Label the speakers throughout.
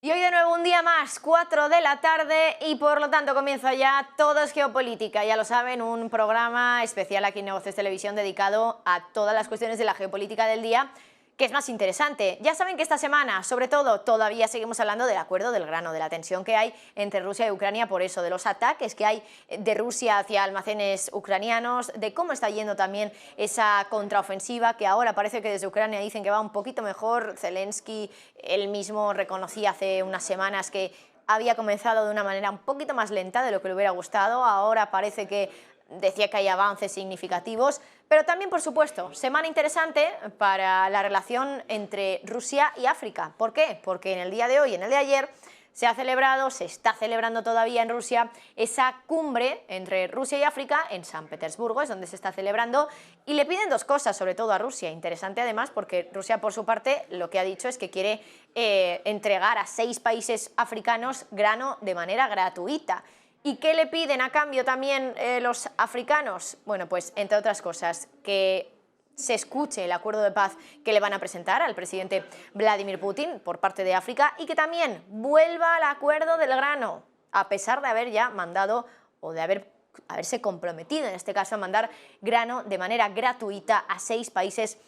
Speaker 1: Y hoy de nuevo un día más, 4 de la tarde y por lo tanto comienza ya Todo es Geopolítica. Ya lo saben, un programa especial aquí en Negocios Televisión dedicado a todas las cuestiones de la geopolítica del día, que es más interesante. Ya saben que esta semana, sobre todo, todavía seguimos hablando del acuerdo del grano, de la tensión que hay entre Rusia y Ucrania por eso, de los ataques que hay de Rusia hacia almacenes ucranianos, de cómo está yendo también esa contraofensiva, que ahora parece que desde Ucrania dicen que va un poquito mejor. Zelensky él mismo reconocía hace unas semanas que había comenzado de una manera un poquito más lenta de lo que le hubiera gustado. Ahora parece que decía que hay avances significativos, pero también, por supuesto, semana interesante para la relación entre Rusia y África. ¿Por qué? Porque en el día de hoy y en el de ayer se ha celebrado, se está celebrando todavía en Rusia, esa cumbre entre Rusia y África en San Petersburgo, es donde se está celebrando, y le piden dos cosas, sobre todo a Rusia. Interesante además porque Rusia, por su parte, lo que ha dicho es que quiere entregar a 6 países africanos grano de manera gratuita. ¿Y qué le piden a cambio también los africanos? Bueno, pues entre otras cosas, que se escuche el acuerdo de paz que le van a presentar al presidente Vladimir Putin por parte de África y que también vuelva al acuerdo del grano, a pesar de haber ya mandado o de haberse comprometido, en este caso, a mandar grano de manera gratuita a 6 países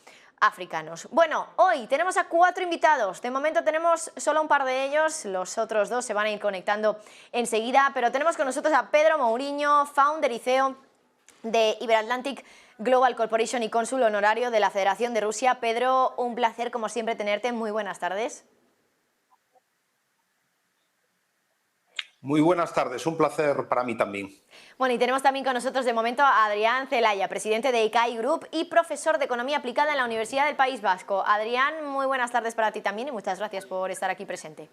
Speaker 1: africanos. Bueno, hoy tenemos a 4 invitados. De momento tenemos solo un par de ellos, los otros 2 se van a ir conectando enseguida, pero tenemos con nosotros a Pedro Mourinho, founder y CEO de Iberatlantic Global Corporation y cónsul honorario de la Federación de Rusia. Pedro, un placer como siempre tenerte. Muy buenas tardes.
Speaker 2: Muy buenas tardes, un placer para mí también.
Speaker 1: Bueno, y tenemos también con nosotros de momento a Adrián Celaya, presidente de ICAI Group y profesor de Economía Aplicada en la Universidad del País Vasco. Adrián, muy buenas tardes para ti también y muchas gracias por estar aquí presente.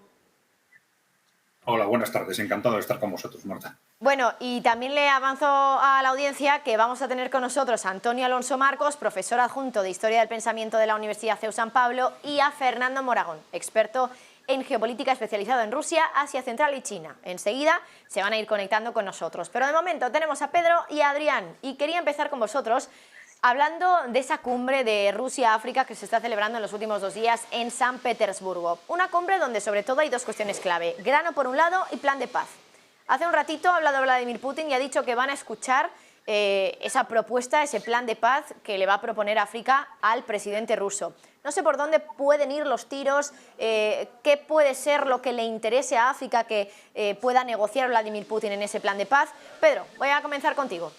Speaker 3: Hola, buenas tardes. Encantado de estar con vosotros, Marta.
Speaker 1: Bueno, y también le avanzo a la audiencia que vamos a tener con nosotros a Antonio Alonso Marcos, profesor adjunto de Historia del Pensamiento de la Universidad CEU San Pablo, y a Fernando Moragón, experto en geopolítica especializado en Rusia, Asia Central y China. Enseguida se van a ir conectando con nosotros. Pero de momento tenemos a Pedro y a Adrián, y quería empezar con vosotros hablando de esa cumbre de Rusia-África que se está celebrando en los últimos 2 días en San Petersburgo. Una cumbre donde sobre todo hay 2 cuestiones clave: grano por un lado y plan de paz. Hace un ratito ha hablado Vladimir Putin y ha dicho que van a escuchar esa propuesta, ese plan de paz que le va a proponer África al presidente ruso. No sé por dónde pueden ir los tiros, qué puede ser lo que le interese a África que pueda negociar Vladimir Putin en ese plan de paz. Pedro, voy a comenzar contigo.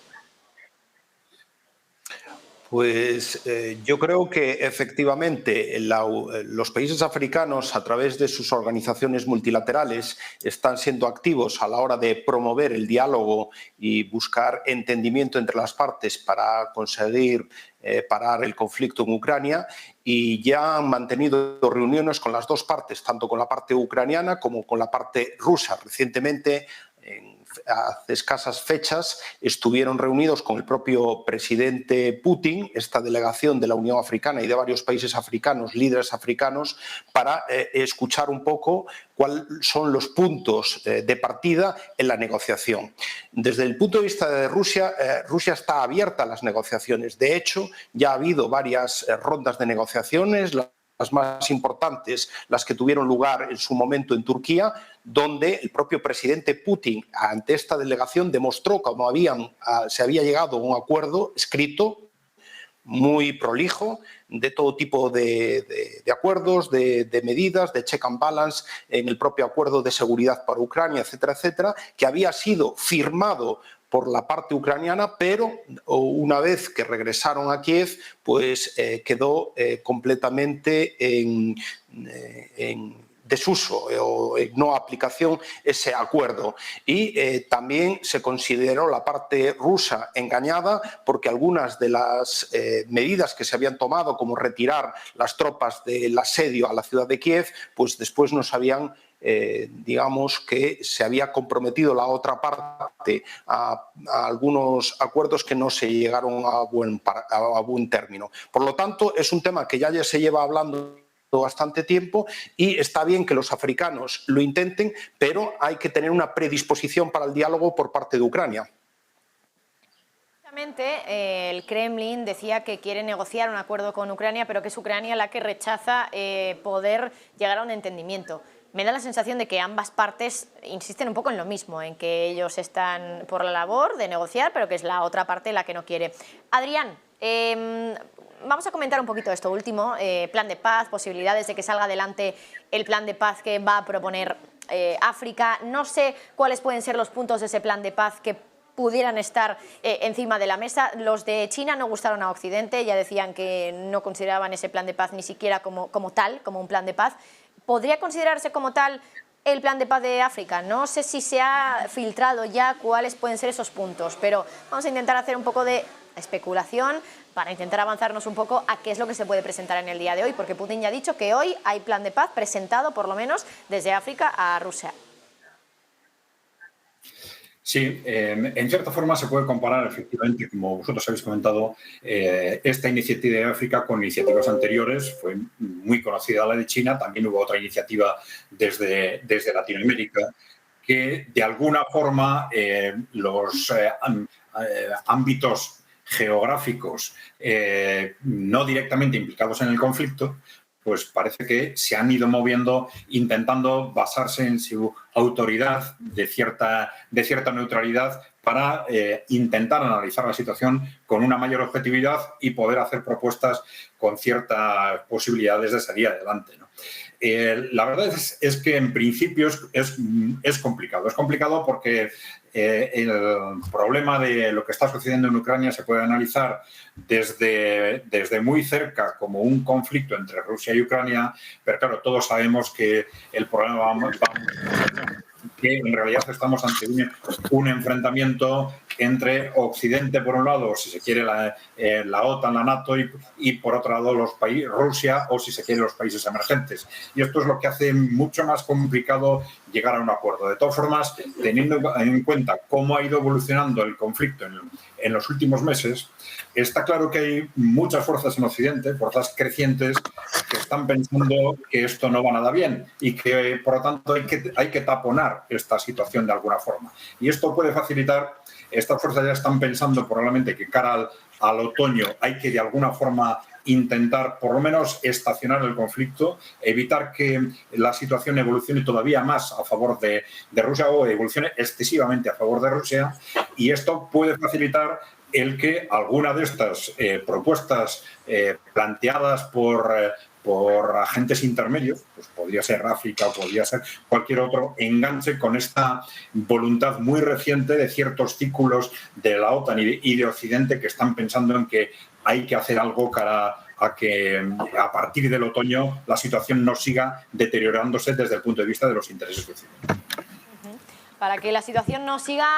Speaker 2: Pues yo creo que efectivamente los países africanos, a través de sus organizaciones multilaterales, están siendo activos a la hora de promover el diálogo y buscar entendimiento entre las partes para conseguir parar el conflicto en Ucrania, y ya han mantenido reuniones con las 2 partes, tanto con la parte ucraniana como con la parte rusa. Recientemente, hace escasas fechas, estuvieron reunidos con el propio presidente Putin, esta delegación de la Unión Africana y de varios países africanos, líderes africanos, para escuchar un poco cuáles son los puntos de partida en la negociación. Desde el punto de vista de Rusia, Rusia está abierta a las negociaciones. De hecho, ya ha habido varias rondas de negociaciones, las más importantes, las que tuvieron lugar en su momento en Turquía, donde el propio presidente Putin, ante esta delegación, demostró cómo se había llegado a un acuerdo escrito, muy prolijo, de todo tipo de acuerdos, de medidas, de check and balance, en el propio acuerdo de seguridad para Ucrania, etcétera, etcétera, que había sido firmado por la parte ucraniana, pero una vez que regresaron a Kiev, pues quedó completamente en desuso o en no aplicación ese acuerdo. Y también se consideró la parte rusa engañada, porque algunas de las medidas que se habían tomado, como retirar las tropas del asedio a la ciudad de Kiev, pues después no se habían digamos que se había comprometido la otra parte a algunos acuerdos que no se llegaron a buen término. Por lo tanto, es un tema que ya se lleva hablando bastante tiempo, y está bien que los africanos lo intenten, pero hay que tener una predisposición para el diálogo por parte de Ucrania.
Speaker 1: El Kremlin decía que quiere negociar un acuerdo con Ucrania, pero que es Ucrania la que rechaza poder llegar a un entendimiento. Me da la sensación de que ambas partes insisten un poco en lo mismo, en que ellos están por la labor de negociar, pero que es la otra parte la que no quiere. Adrián, vamos a comentar un poquito esto último, plan de paz, posibilidades de que salga adelante el plan de paz que va a proponer África. No sé cuáles pueden ser los puntos de ese plan de paz que pudieran estar encima de la mesa. Los de China no gustaron a Occidente, ya decían que no consideraban ese plan de paz ni siquiera como tal, como un plan de paz. ¿Podría considerarse como tal el plan de paz de África? No sé si se ha filtrado ya cuáles pueden ser esos puntos, pero vamos a intentar hacer un poco de especulación para intentar avanzarnos un poco a qué es lo que se puede presentar en el día de hoy, porque Putin ya ha dicho que hoy hay plan de paz presentado, por lo menos, desde África a Rusia.
Speaker 3: Sí, en cierta forma se puede comparar efectivamente, como vosotros habéis comentado, esta iniciativa de África con iniciativas anteriores. Fue muy conocida la de China, también hubo otra iniciativa desde Latinoamérica, que de alguna forma los ámbitos geográficos no directamente implicados en el conflicto, pues parece que se han ido moviendo intentando basarse en su autoridad de cierta neutralidad para intentar analizar la situación con una mayor objetividad y poder hacer propuestas con ciertas posibilidades de salir adelante, ¿no? La verdad es que en principio es complicado. Es complicado porque el problema de lo que está sucediendo en Ucrania se puede analizar desde muy cerca como un conflicto entre Rusia y Ucrania, pero claro, todos sabemos que el problema va que en realidad estamos ante un enfrentamiento entre Occidente, por un lado, si se quiere la OTAN, la NATO, y por otro lado los países, Rusia, o si se quiere los países emergentes. Y esto es lo que hace mucho más complicado llegar a un acuerdo. De todas formas, teniendo en cuenta cómo ha ido evolucionando el conflicto en los últimos meses, está claro que hay muchas fuerzas en Occidente, fuerzas crecientes, que están pensando que esto no va nada bien y que, por lo tanto, hay que taponar esta situación de alguna forma. Y esto puede facilitar, estas fuerzas ya están pensando probablemente que cara al otoño hay que de alguna forma intentar por lo menos estacionar el conflicto, evitar que la situación evolucione todavía más a favor de Rusia o evolucione excesivamente a favor de Rusia, y esto puede facilitar el que alguna de estas propuestas planteadas por agentes intermedios, pues podría ser África o podría ser cualquier otro, enganche con esta voluntad muy reciente de ciertos círculos de la OTAN y de Occidente que están pensando en que hay que hacer algo cara a que a partir del otoño la situación no siga deteriorándose desde el punto de vista de los intereses de Occidente.
Speaker 1: Para que la situación no siga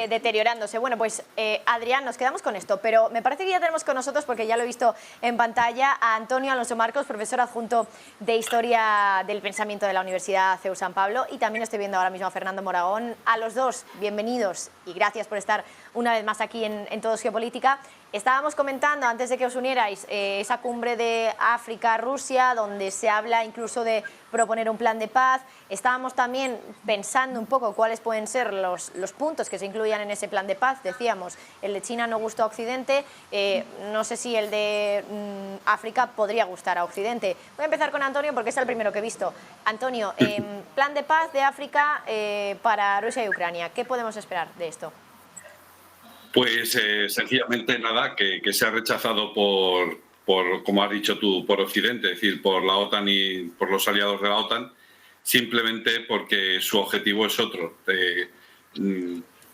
Speaker 1: deteriorándose. Bueno, pues Adrián, nos quedamos con esto, pero me parece que ya tenemos con nosotros, porque ya lo he visto en pantalla, a Antonio Alonso Marcos, profesor adjunto de Historia del Pensamiento de la Universidad CEU San Pablo, y también estoy viendo ahora mismo a Fernando Moragón. A los dos, bienvenidos y gracias por estar una vez más aquí en Todo es Geopolítica. Estábamos comentando, antes de que os unierais, esa cumbre de África-Rusia, donde se habla incluso de proponer un plan de paz. Estábamos también pensando un poco cuáles pueden ser los puntos que se incluyan en ese plan de paz. Decíamos, el de China no gustó a Occidente, no sé si el de África podría gustar a Occidente. Voy a empezar con Antonio porque es el primero que he visto. Antonio, plan de paz de África para Rusia y Ucrania. ¿Qué podemos esperar de esto?
Speaker 4: Pues sencillamente nada, que se ha rechazado por, como has dicho tú, por Occidente, es decir, por la OTAN y por los aliados de la OTAN, simplemente porque su objetivo es otro,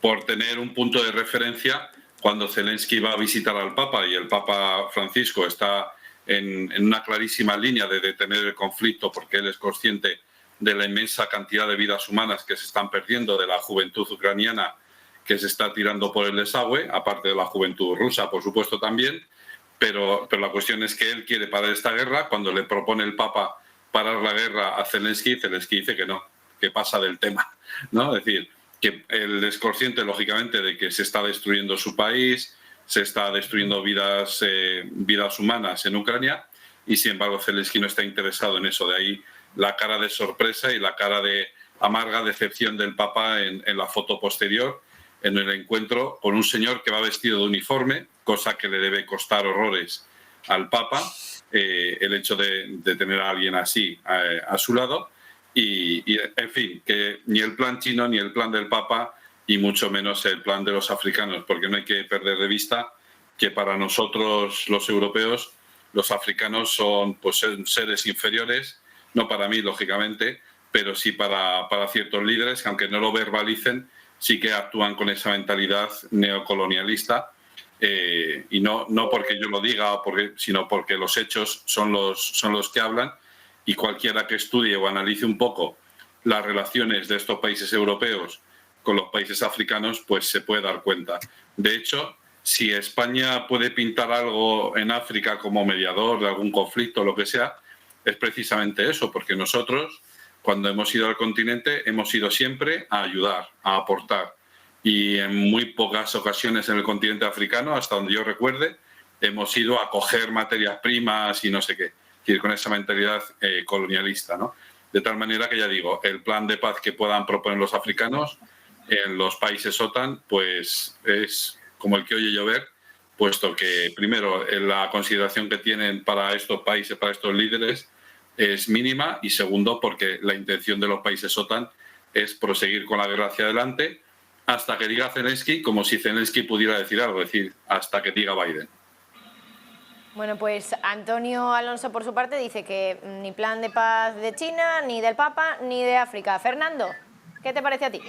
Speaker 4: por tener un punto de referencia cuando Zelensky va a visitar al Papa y el Papa Francisco está en una clarísima línea de detener el conflicto porque él es consciente de la inmensa cantidad de vidas humanas que se están perdiendo, de la juventud ucraniana que se está tirando por el desagüe, aparte de la juventud rusa, por supuesto, también, pero la cuestión es que él quiere parar esta guerra. Cuando le propone el Papa parar la guerra a Zelensky, Zelensky dice que no, que pasa del tema, ¿no? Es decir, que él es consciente, lógicamente, de que se está destruyendo su país, se está destruyendo vidas humanas en Ucrania, y sin embargo Zelensky no está interesado en eso. De ahí la cara de sorpresa y la cara de amarga decepción del Papa en la foto posterior, en el encuentro con un señor que va vestido de uniforme, cosa que le debe costar horrores al Papa, el hecho de tener a alguien así a su lado. Y, en fin, que ni el plan chino ni el plan del Papa y mucho menos el plan de los africanos, porque no hay que perder de vista que para nosotros los europeos los africanos son pues seres inferiores, no para mí lógicamente, pero sí para ciertos líderes que aunque no lo verbalicen sí que actúan con esa mentalidad neocolonialista, y no porque yo lo diga sino porque los hechos son los que hablan, y cualquiera que estudie o analice un poco las relaciones de estos países europeos con los países africanos, pues se puede dar cuenta. De hecho, si España puede pintar algo en África como mediador de algún conflicto o lo que sea, es precisamente eso, porque nosotros, cuando hemos ido al continente, hemos ido siempre a ayudar, a aportar. Y en muy pocas ocasiones en el continente africano, hasta donde yo recuerde, hemos ido a coger materias primas y no sé qué. Es decir, con esa mentalidad colonialista, ¿no? De tal manera que, ya digo, el plan de paz que puedan proponer los africanos en los países OTAN, pues es como el que oye llover, puesto que, primero, la consideración que tienen para estos países, para estos líderes, es mínima, y segundo, porque la intención de los países OTAN es proseguir con la guerra hacia adelante hasta que diga Zelensky, como si Zelensky pudiera decir algo, es decir, hasta que diga Biden.
Speaker 1: Bueno, pues Antonio Alonso, por su parte, dice que ni plan de paz de China, ni del Papa, ni de África. Fernando, ¿qué te parece a ti?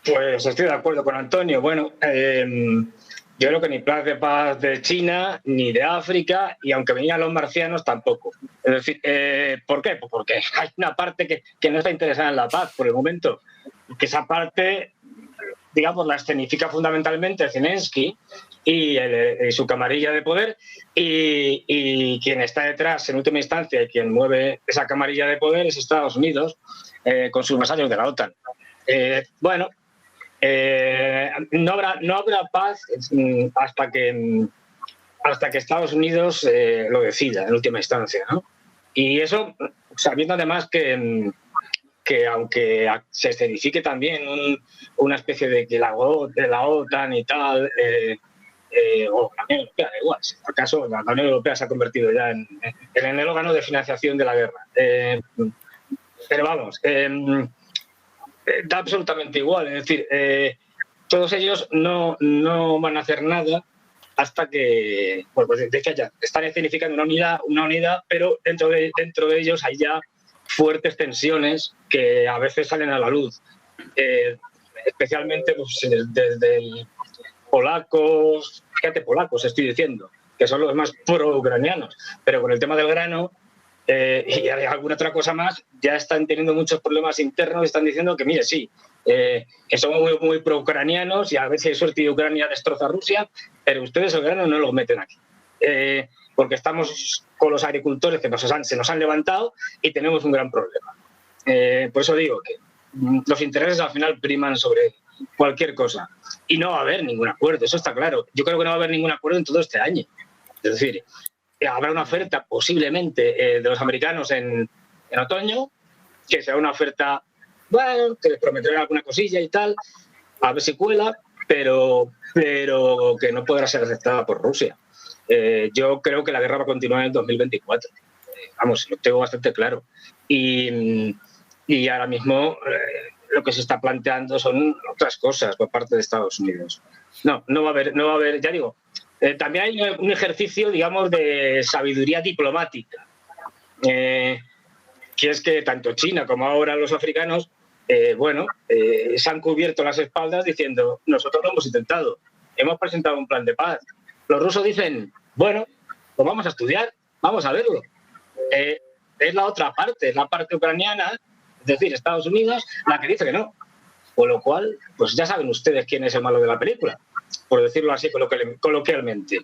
Speaker 5: Pues estoy de acuerdo con Antonio. Bueno, yo creo que ni plan de paz de China, ni de África, y aunque venían los marcianos, tampoco. Es decir, ¿por qué? Pues porque hay una parte que no está interesada en la paz por el momento, que esa parte, digamos, la escenifica fundamentalmente Zelensky y su camarilla de poder, y quien está detrás, en última instancia, y quien mueve esa camarilla de poder es Estados Unidos, con sus vasallos de la OTAN. Bueno, no habrá paz hasta que Estados Unidos lo decida, en última instancia, ¿no? Y eso, sabiendo además que aunque se escenifique también una especie de la OTAN y tal, o la Unión Europea, da igual, si por acaso la Unión Europea se ha convertido ya en el órgano de financiación de la guerra. Pero vamos, da absolutamente igual, es decir, todos ellos no van a hacer nada hasta que, bueno, pues decía ya, están escenificando una unidad, pero dentro de ellos hay ya fuertes tensiones que a veces salen a la luz, especialmente pues, desde polacos, fíjate, polacos estoy diciendo, que son los más pro-ucranianos, pero con el tema del grano y alguna otra cosa más, ya están teniendo muchos problemas internos y están diciendo que, mire, sí, que somos muy, muy pro-ucranianos y a ver si hay suerte y Ucrania destroza a Rusia, pero ustedes el grano no lo meten aquí. Porque estamos con los agricultores que se nos han levantado y tenemos un gran problema. Por eso digo que los intereses al final priman sobre cualquier cosa. Y no va a haber ningún acuerdo, eso está claro. Yo creo que no va a haber ningún acuerdo en todo este año. Es decir, habrá una oferta posiblemente de los americanos en otoño, que será una oferta, bueno, que les prometerán alguna cosilla y tal, a ver si cuela, pero que no podrá ser aceptada por Rusia. Yo creo que la guerra va a continuar en el 2024. Vamos, lo tengo bastante claro. Y ahora mismo lo que se está planteando son otras cosas por parte de Estados Unidos. No va a haber, ya digo, también hay un ejercicio, digamos, de sabiduría diplomática, que es que tanto China como ahora los africanos, se han cubierto las espaldas diciendo, nosotros lo hemos intentado, hemos presentado un plan de paz. Los rusos dicen, bueno, pues vamos a estudiar, vamos a verlo. Es la otra parte, es la parte ucraniana, es decir, Estados Unidos, la que dice que no. Con lo cual, pues ya saben ustedes quién es el malo de la película, por decirlo así coloquialmente.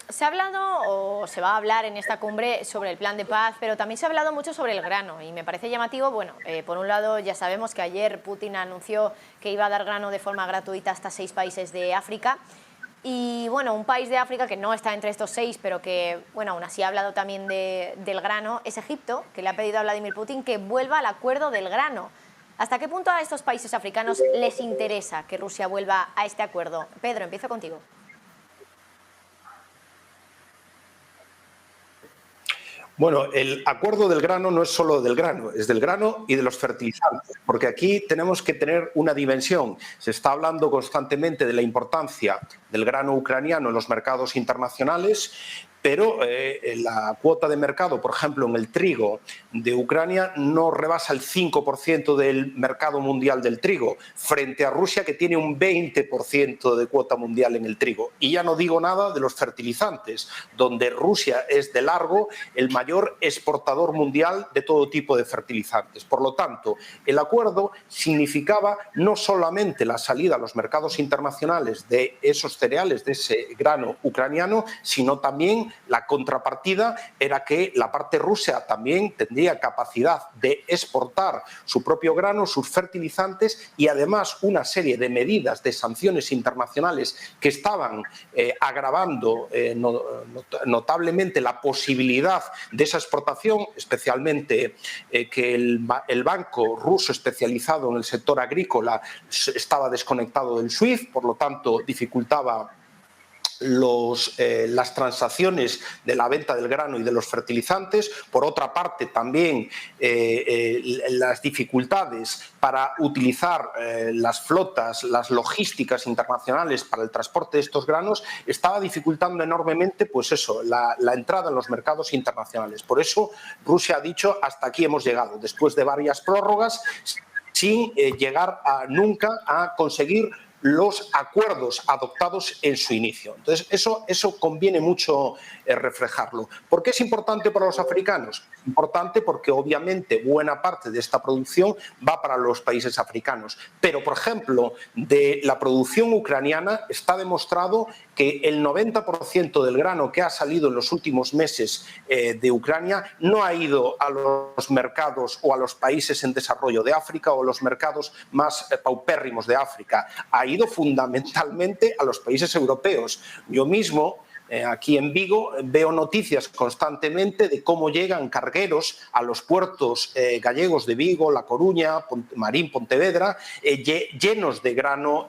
Speaker 1: Se ha hablado o se va a hablar en esta cumbre sobre el plan de paz, pero también se ha hablado mucho sobre el grano y me parece llamativo. Bueno, por un lado ya sabemos que ayer Putin anunció que iba a dar grano de forma gratuita hasta 6 países de África y bueno, un país de África que no está entre estos 6, pero que bueno, aún así ha hablado también del grano, es Egipto, que le ha pedido a Vladimir Putin que vuelva al acuerdo del grano. ¿Hasta qué punto a estos países africanos les interesa que Rusia vuelva a este acuerdo? Pedro, empiezo contigo.
Speaker 2: Bueno, el acuerdo del grano no es solo del grano, es del grano y de los fertilizantes, porque aquí tenemos que tener una dimensión. Se está hablando constantemente de la importancia del grano ucraniano en los mercados internacionales, pero la cuota de mercado, por ejemplo, en el trigo de Ucrania no rebasa el 5% del mercado mundial del trigo, frente a Rusia, que tiene un 20% de cuota mundial en el trigo. Y ya no digo nada de los fertilizantes, donde Rusia es de largo el mayor exportador mundial de todo tipo de fertilizantes. Por lo tanto, el acuerdo significaba no solamente la salida a los mercados internacionales de esos cereales, de ese grano ucraniano, sino también la contrapartida era que la parte rusa también tendría capacidad de exportar su propio grano, sus fertilizantes y además una serie de medidas de sanciones internacionales que estaban agravando notablemente la posibilidad de esa exportación, especialmente que el banco ruso especializado en el sector agrícola estaba desconectado del SWIFT, por lo tanto dificultaba las transacciones de la venta del grano y de los fertilizantes. Por otra parte, también las dificultades para utilizar las flotas, las logísticas internacionales para el transporte de estos granos estaba dificultando enormemente, pues eso, la entrada en los mercados internacionales. Por eso Rusia ha dicho: hasta aquí hemos llegado, después de varias prórrogas, sin llegar nunca a conseguir los acuerdos adoptados en su inicio. Entonces, eso conviene mucho reflejarlo. ¿Por qué es importante para los africanos? Importante porque, obviamente, buena parte de esta producción va para los países africanos. Pero, por ejemplo, de la producción ucraniana está demostrado que el 90% del grano que ha salido en los últimos meses de Ucrania no ha ido a los mercados o a los países en desarrollo de África o los mercados más paupérrimos de África. Ha ido fundamentalmente a los países europeos. Yo mismo, aquí en Vigo, veo noticias constantemente de cómo llegan cargueros a los puertos gallegos de Vigo, La Coruña, Marín, Pontevedra, llenos de grano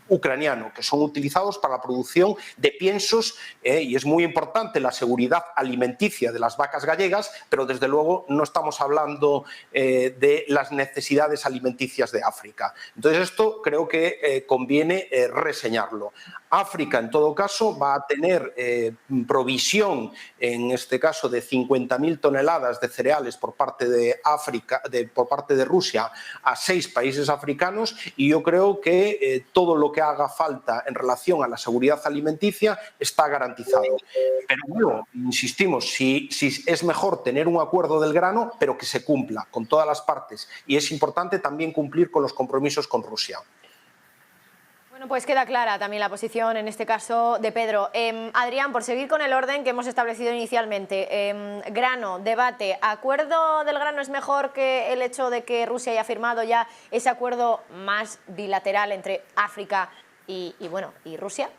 Speaker 2: ucraniano, que son utilizados para la producción de piensos, y es muy importante la seguridad alimenticia de las vacas gallegas, pero desde luego no estamos hablando de las necesidades alimenticias de África. Entonces esto creo que conviene reseñarlo. África, en todo caso, va a tener provisión, en este caso, de 50.000 toneladas de cereales por parte de África, por parte de Rusia, a 6 países africanos, y yo creo que todo lo que haga falta en relación a la seguridad alimenticia está garantizado. Pero bueno, insistimos, si es mejor tener un acuerdo del grano, pero que se cumpla con todas las partes, y es importante también cumplir con los compromisos con Rusia.
Speaker 1: Bueno, pues queda clara también la posición, en este caso, de Pedro. Adrián, por seguir con el orden que hemos establecido inicialmente, grano, debate, ¿acuerdo del grano es mejor que el hecho de que Rusia haya firmado ya ese acuerdo más bilateral entre África y Rusia?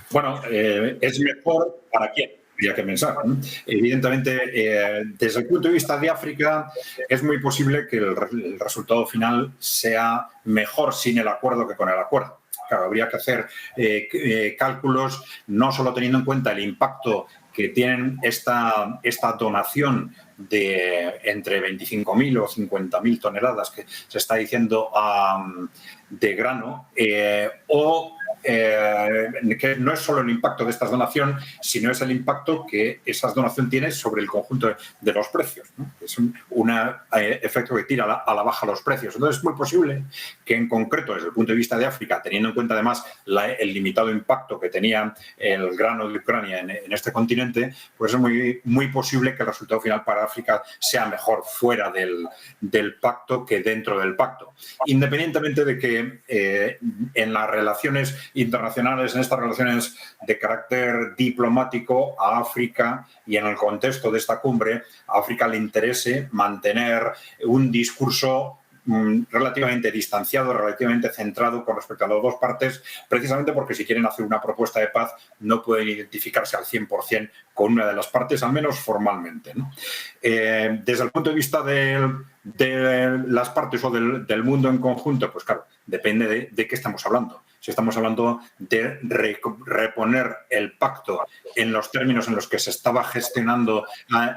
Speaker 3: Bueno, es mejor para quién. Habría que pensar, ¿no? Evidentemente, desde el punto de vista de África, es muy posible que el resultado final sea mejor sin el acuerdo que con el acuerdo. Claro, habría que hacer cálculos, no solo teniendo en cuenta el impacto que tienen esta donación de entre 25.000 o 50.000 toneladas que se está diciendo de grano, que no es solo el impacto de esta donación, sino es el impacto que esa donación tiene sobre el conjunto de los precios, ¿no? Es un efecto que tira a la baja los precios. Entonces es muy posible que, en concreto, desde el punto de vista de África, teniendo en cuenta además el limitado impacto que tenía el grano de Ucrania en este continente, pues es muy posible que el resultado final para África sea mejor fuera del pacto que dentro del pacto. Independientemente de que en las relaciones internacionales, en estas relaciones de carácter diplomático, a África y en el contexto de esta cumbre, a África le interese mantener un discurso relativamente distanciado, relativamente centrado con respecto a las dos partes, precisamente porque si quieren hacer una propuesta de paz no pueden identificarse al 100% con una de las partes, al menos formalmente, ¿no? Desde el punto de vista de las partes o del mundo en conjunto, pues claro, depende de qué estamos hablando. Si estamos hablando de reponer el pacto en los términos en los que se estaba gestionando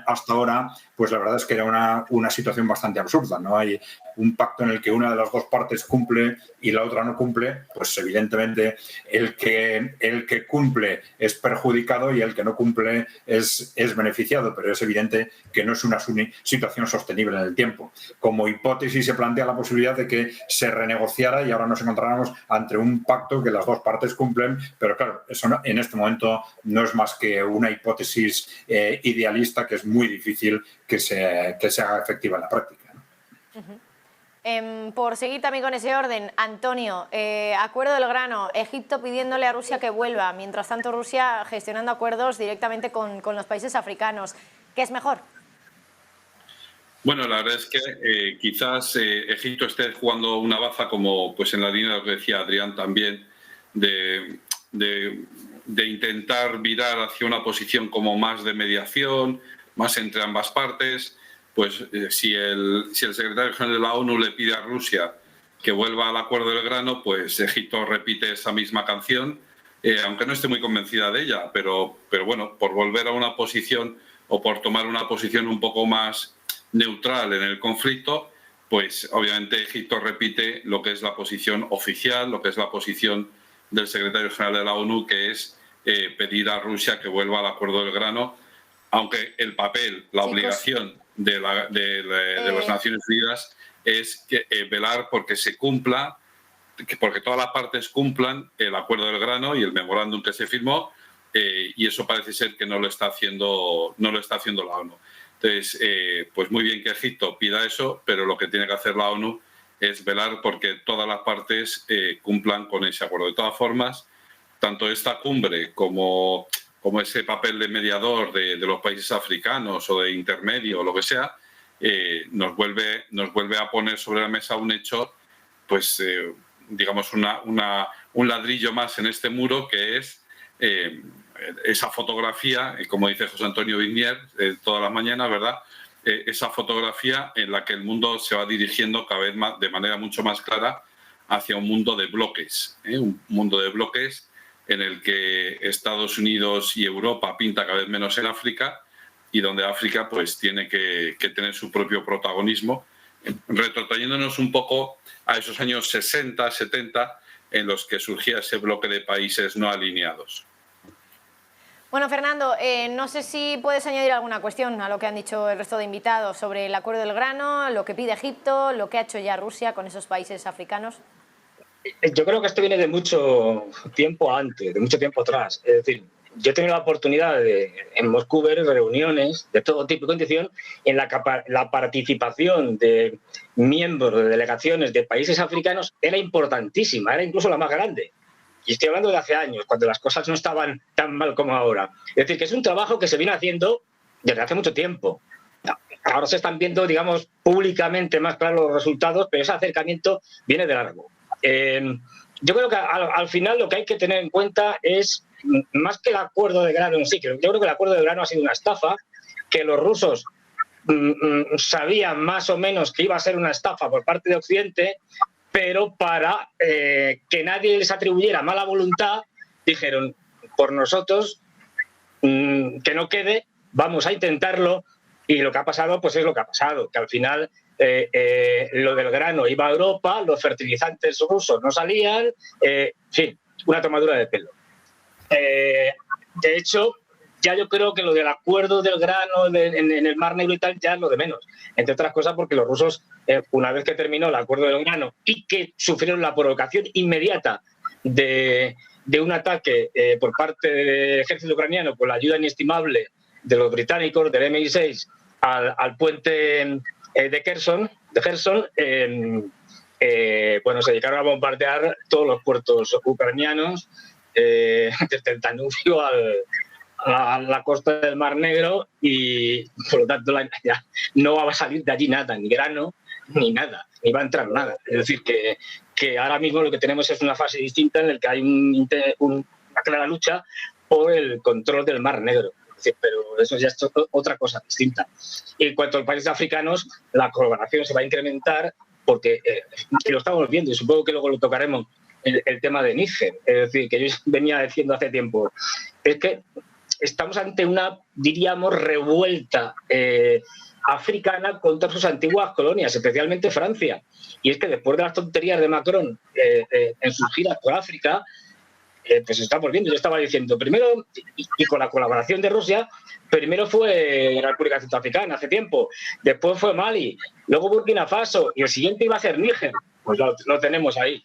Speaker 3: hasta ahora, pues la verdad es que era una situación bastante absurda. No hay un pacto en el que una de las dos partes cumple y la otra no cumple, pues evidentemente el que cumple es perjudicado y el que no cumple es beneficiado, pero es evidente que no es una situación sostenible en el tiempo. Como hipótesis se plantea la posibilidad de que se renegociara y ahora nos encontráramos ante un pacto que las dos partes cumplen, pero claro, eso en este momento no es más que una hipótesis idealista que es muy difícil que se haga efectiva en la práctica, ¿no?
Speaker 1: Por seguir también con ese orden, Antonio, acuerdo del grano, Egipto pidiéndole a Rusia que vuelva, mientras tanto Rusia gestionando acuerdos directamente con los países africanos. ¿Qué es mejor?
Speaker 4: Bueno, la verdad es que quizás Egipto esté jugando una baza como pues en la línea de lo que decía Adrián también, de intentar virar hacia una posición como más de mediación, más entre ambas partes. Pues si el secretario general de la ONU le pide a Rusia que vuelva al acuerdo del grano, pues Egipto repite esa misma canción, aunque no esté muy convencida de ella, pero bueno, por volver a una posición o por tomar una posición un poco más neutral en el conflicto, pues obviamente Egipto repite lo que es la posición oficial, lo que es la posición del secretario general de la ONU, que es pedir a Rusia que vuelva al acuerdo del grano, aunque el papel, la obligación de las Naciones Unidas es velar porque se cumpla, porque todas las partes cumplan el acuerdo del grano y el memorándum que se firmó, y eso parece ser que no lo está haciendo la ONU. Entonces, pues muy bien que Egipto pida eso, pero lo que tiene que hacer la ONU es velar porque todas las partes cumplan con ese acuerdo. De todas formas, tanto esta cumbre como ese papel de mediador de los países africanos o de intermedio o lo que sea, nos vuelve a poner sobre la mesa un hecho, pues digamos un ladrillo más en este muro, que es esa fotografía, como dice José Antonio Vignier todas las mañanas, ¿verdad? Esa fotografía en la que el mundo se va dirigiendo cada vez más, de manera mucho más clara, hacia un mundo de bloques, un mundo de bloques en el que Estados Unidos y Europa pinta cada vez menos en África, y donde África pues tiene que tener su propio protagonismo, retrotrayéndonos un poco a esos años 60, 70, en los que surgía ese bloque de países no alineados.
Speaker 1: Bueno, Fernando, no sé si puedes añadir alguna cuestión a lo que han dicho el resto de invitados sobre el acuerdo del grano, lo que pide Egipto, lo que ha hecho ya Rusia con esos países africanos.
Speaker 5: Yo creo que esto viene de mucho tiempo antes, de mucho tiempo atrás. Es decir, yo he tenido la oportunidad en Moscú ver reuniones de todo tipo y condición en la participación de miembros de delegaciones de países africanos era importantísima, era incluso la más grande. Y estoy hablando de hace años, cuando las cosas no estaban tan mal como ahora. Es decir, que es un trabajo que se viene haciendo desde hace mucho tiempo. Ahora se están viendo, digamos, públicamente más claros los resultados, pero ese acercamiento viene de largo. Yo creo que al final lo que hay que tener en cuenta es, más que el acuerdo de grano en sí, que yo creo que el acuerdo de grano ha sido una estafa, que los rusos sabían más o menos que iba a ser una estafa por parte de Occidente, pero para que nadie les atribuyera mala voluntad, dijeron, por nosotros, que no quede, vamos a intentarlo, y lo que ha pasado pues es lo que ha pasado, que al final lo del grano iba a Europa, los fertilizantes rusos no salían, en fin, una tomadura de pelo. De hecho, ya yo creo que lo del acuerdo del grano en el Mar Negro y tal ya es lo de menos. Entre otras cosas porque los rusos, una vez que terminó el acuerdo del grano y que sufrieron la provocación inmediata de un ataque por parte del ejército ucraniano con la ayuda inestimable de los británicos, del MI6, al puente de Kherson, bueno, se dedicaron a bombardear todos los puertos ucranianos, desde el Danubio a la costa del Mar Negro, y por lo tanto ya no va a salir de allí nada, ni grano, ni nada, ni va a entrar nada. Es decir, que ahora mismo lo que tenemos es una fase distinta en la que hay una clara lucha por el control del Mar Negro. Es decir, pero eso ya es otra cosa distinta. Y en cuanto a los países africanos, la colaboración se va a incrementar porque, y lo estamos viendo, y supongo que luego lo tocaremos, el tema de Níger. Es decir, que yo venía diciendo hace tiempo, es que estamos ante una, diríamos, revuelta africana contra sus antiguas colonias, especialmente Francia. Y es que después de las tonterías de Macron en sus giras por África, pues estamos viendo, yo estaba diciendo, primero, y con la colaboración de Rusia, primero fue la República Centroafricana hace tiempo, después fue Mali, luego Burkina Faso, y el siguiente iba a ser Níger. Pues lo tenemos ahí.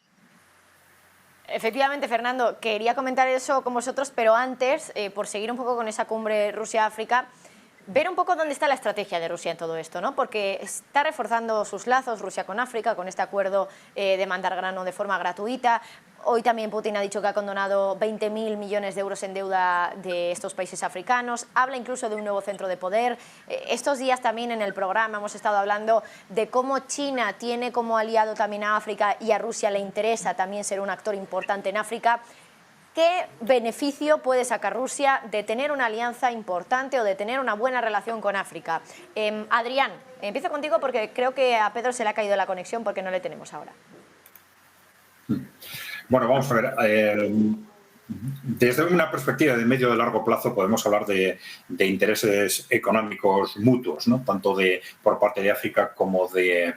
Speaker 1: Efectivamente, Fernando, quería comentar eso con vosotros, pero antes, por seguir un poco con esa cumbre Rusia-África, ver un poco dónde está la estrategia de Rusia en todo esto, ¿no? Porque está reforzando sus lazos Rusia con África, con este acuerdo de mandar grano de forma gratuita. Hoy también Putin ha dicho que ha condonado 20.000 millones de euros en deuda de estos países africanos. Habla incluso de un nuevo centro de poder. Estos días también en el programa hemos estado hablando de cómo China tiene como aliado también a África y a Rusia le interesa también ser un actor importante en África. ¿Qué beneficio puede sacar Rusia de tener una alianza importante o de tener una buena relación con África? Adrián, empiezo contigo porque creo que a Pedro se le ha caído la conexión porque no le tenemos ahora.
Speaker 3: Bueno, vamos a ver. Desde una perspectiva de medio y largo plazo podemos hablar de intereses económicos mutuos, ¿no? Tanto por parte de África como de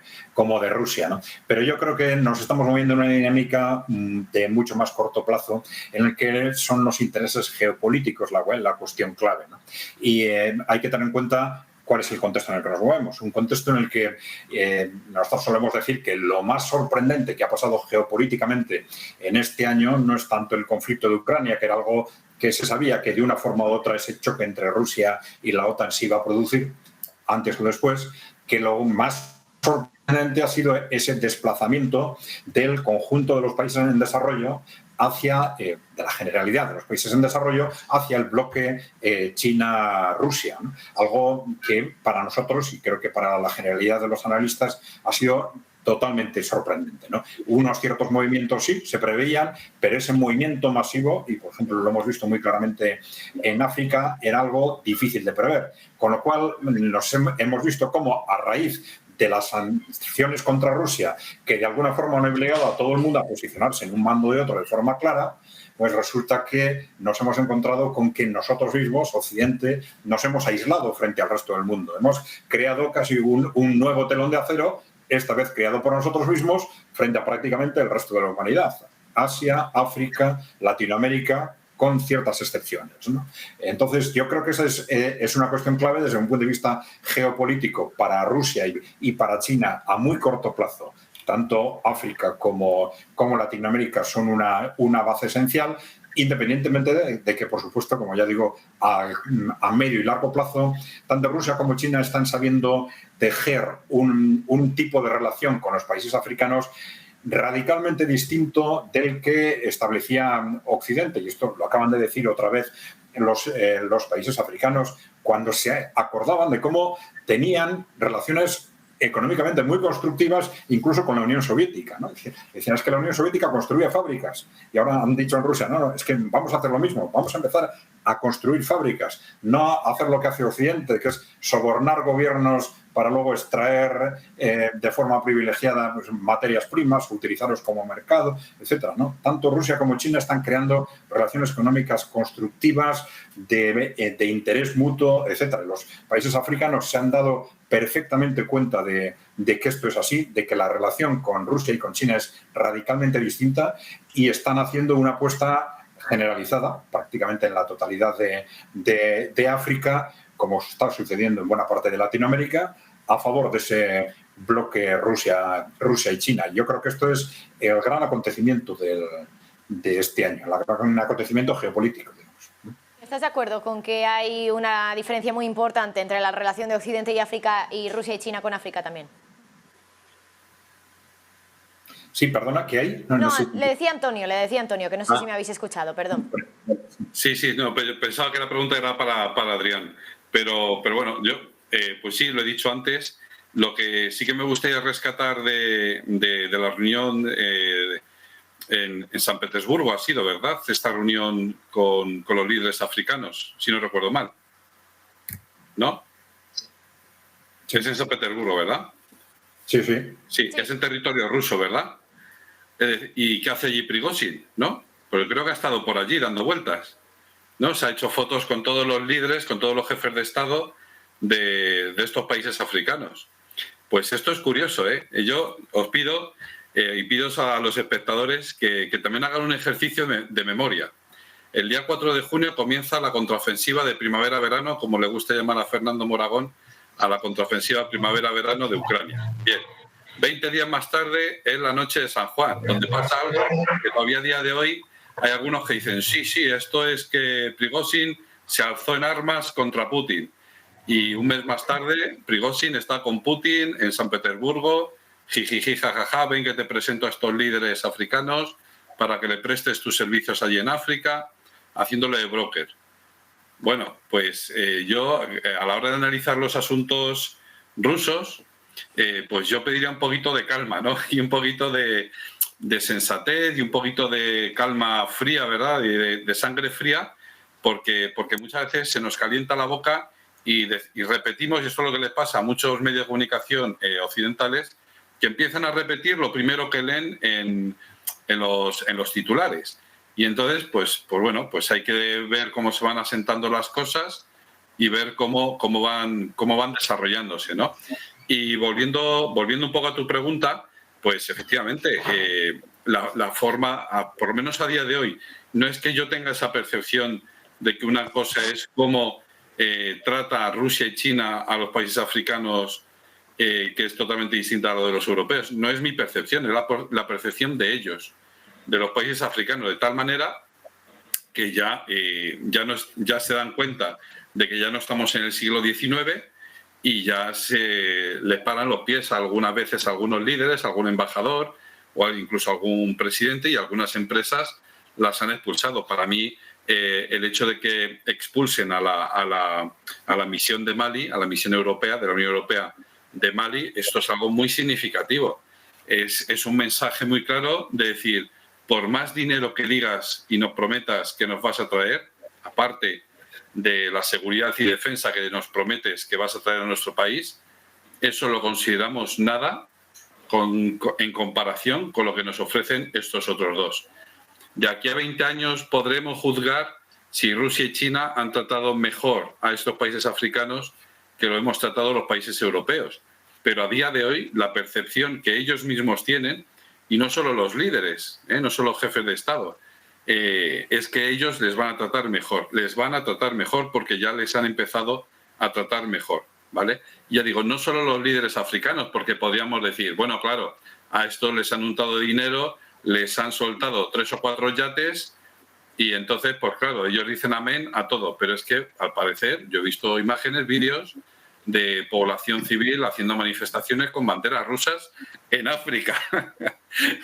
Speaker 3: Rusia, ¿no? Pero yo creo que nos estamos moviendo en una dinámica de mucho más corto plazo en el que son los intereses geopolíticos la cuestión clave, ¿no? Y hay que tener en cuenta cuál es el contexto en el que nos movemos. Un contexto en el que nosotros solemos decir que lo más sorprendente que ha pasado geopolíticamente en este año no es tanto el conflicto de Ucrania, que era algo que se sabía que de una forma u otra ese choque entre Rusia y la OTAN se iba a producir antes o después, que lo más sorprendente ha sido ese desplazamiento del conjunto de los países en desarrollo hacia, de la generalidad de los países en desarrollo, hacia el bloque China-Rusia, ¿no? Algo que para nosotros, y creo que para la generalidad de los analistas, ha sido totalmente sorprendente, ¿no? Unos ciertos movimientos sí se preveían, pero ese movimiento masivo, y por ejemplo lo hemos visto muy claramente en África, era algo difícil de prever. Con lo cual hemos visto cómo a raíz de las sanciones contra Rusia, que de alguna forma han obligado a todo el mundo a posicionarse en un mando de otro de forma clara, pues resulta que nos hemos encontrado con que nosotros mismos, Occidente, nos hemos aislado frente al resto del mundo. Hemos creado casi un nuevo telón de acero, esta vez creado por nosotros mismos, frente a prácticamente el resto de la humanidad. Asia, África, Latinoamérica, con ciertas excepciones, ¿no? Entonces, yo creo que esa es una cuestión clave desde un punto de vista geopolítico para Rusia y para China a muy corto plazo. Tanto África como Latinoamérica son una base esencial, independientemente de que, por supuesto, como ya digo, a medio y largo plazo, tanto Rusia como China están sabiendo tejer un tipo de relación con los países africanos radicalmente distinto del que establecía Occidente. Y esto lo acaban de decir otra vez los países africanos cuando se acordaban de cómo tenían relaciones económicamente muy constructivas, incluso con la Unión Soviética, ¿no? Decían, es que la Unión Soviética construía fábricas y ahora han dicho en Rusia, no, es que vamos a hacer lo mismo, vamos a empezar a construir fábricas, no a hacer lo que hace Occidente, que es sobornar gobiernos para luego extraer de forma privilegiada pues, materias primas, utilizarlos como mercado, etcétera, ¿no? Tanto Rusia como China están creando relaciones económicas constructivas de interés mutuo, etcétera. Los países africanos se han dado perfectamente cuenta de que esto es así, de que la relación con Rusia y con China es radicalmente distinta y están haciendo una apuesta generalizada, prácticamente en la totalidad de África, como está sucediendo en buena parte de Latinoamérica, a favor de ese bloque Rusia y China. Yo creo que esto es el gran acontecimiento de este año, el gran acontecimiento geopolítico, digamos.
Speaker 1: ¿Estás de acuerdo con que hay una diferencia muy importante entre la relación de Occidente y África y Rusia y China con África también?
Speaker 3: Sí, perdona, ¿qué hay?
Speaker 1: No, le decía Antonio, que no sé si me habéis escuchado, perdón.
Speaker 4: Sí, no, pensaba que la pregunta era para Adrián, pero bueno, yo pues sí, lo he dicho antes, Lo que sí que me gustaría rescatar de la reunión en San Petersburgo ha sido, ¿verdad?, esta reunión con los líderes africanos, si no recuerdo mal. ¿No? Sí. Es en San Petersburgo, ¿verdad?
Speaker 3: Sí, sí.
Speaker 4: Sí, es en territorio ruso, ¿verdad? ¿Y qué hace allí Prigozhin, no? Porque creo que ha estado por allí dando vueltas, ¿no? Se ha hecho fotos con todos los líderes, con todos los jefes de Estado de estos países africanos. Pues esto es curioso, ¿eh? Yo os pido, y pido a los espectadores que también hagan un ejercicio de memoria. El día 4 de junio comienza la contraofensiva de primavera-verano, como le gusta llamar a Fernando Moragón, a la contraofensiva primavera-verano de Ucrania. Bien, 20 días más tarde es la noche de San Juan, donde pasa algo que todavía a día de hoy hay algunos que dicen, sí, esto es que Prigozhin se alzó en armas contra Putin. Y un mes más tarde, Prigozhin está con Putin en San Petersburgo, jijiji, jajaja, ven que te presento a estos líderes africanos para que le prestes tus servicios allí en África, haciéndole de broker. Bueno, pues yo a la hora de analizar los asuntos rusos, pues yo pediría un poquito de calma, ¿no? Y un poquito de sensatez y un poquito de calma fría, ¿verdad? Y de sangre fría, porque muchas veces se nos calienta la boca y repetimos, y esto es lo que les pasa a muchos medios de comunicación occidentales, que empiezan a repetir lo primero que leen en los titulares. Y entonces, pues bueno, pues hay que ver cómo se van asentando las cosas y ver cómo van desarrollándose, ¿no? Y volviendo un poco a tu pregunta, pues efectivamente, la forma, por lo menos a día de hoy, no es que yo tenga esa percepción de que una cosa es cómo trata Rusia y China a los países africanos, que es totalmente distinta a lo de los europeos. No es mi percepción, es la percepción de ellos, de los países africanos, de tal manera que ya se dan cuenta de que ya no estamos en el siglo XIX y ya se les paran los pies algunas veces a algunos líderes, algún embajador o incluso algún presidente, y algunas empresas las han expulsado. Para mí, el hecho de que expulsen a la misión de Mali, a la misión europea, de la Unión Europea de Mali, esto es algo muy significativo. Es un mensaje muy claro de decir, por más dinero que digas y nos prometas que nos vas a traer, aparte de la seguridad y defensa que nos prometes que vas a traer a nuestro país, eso lo consideramos nada en comparación con lo que nos ofrecen estos otros dos. De aquí a 20 años podremos juzgar si Rusia y China han tratado mejor a estos países africanos que lo hemos tratado los países europeos. Pero a día de hoy, la percepción que ellos mismos tienen, y no solo los líderes, no solo los jefes de Estado, es que ellos les van a tratar mejor. Les van a tratar mejor porque ya les han empezado a tratar mejor, ¿vale? Ya digo, no solo los líderes africanos, porque podríamos decir, bueno, claro, a estos les han untado dinero, les han soltado 3 o 4 yates y entonces, pues claro, ellos dicen amén a todo. Pero es que, al parecer, yo he visto imágenes, vídeos de población civil haciendo manifestaciones con banderas rusas en África.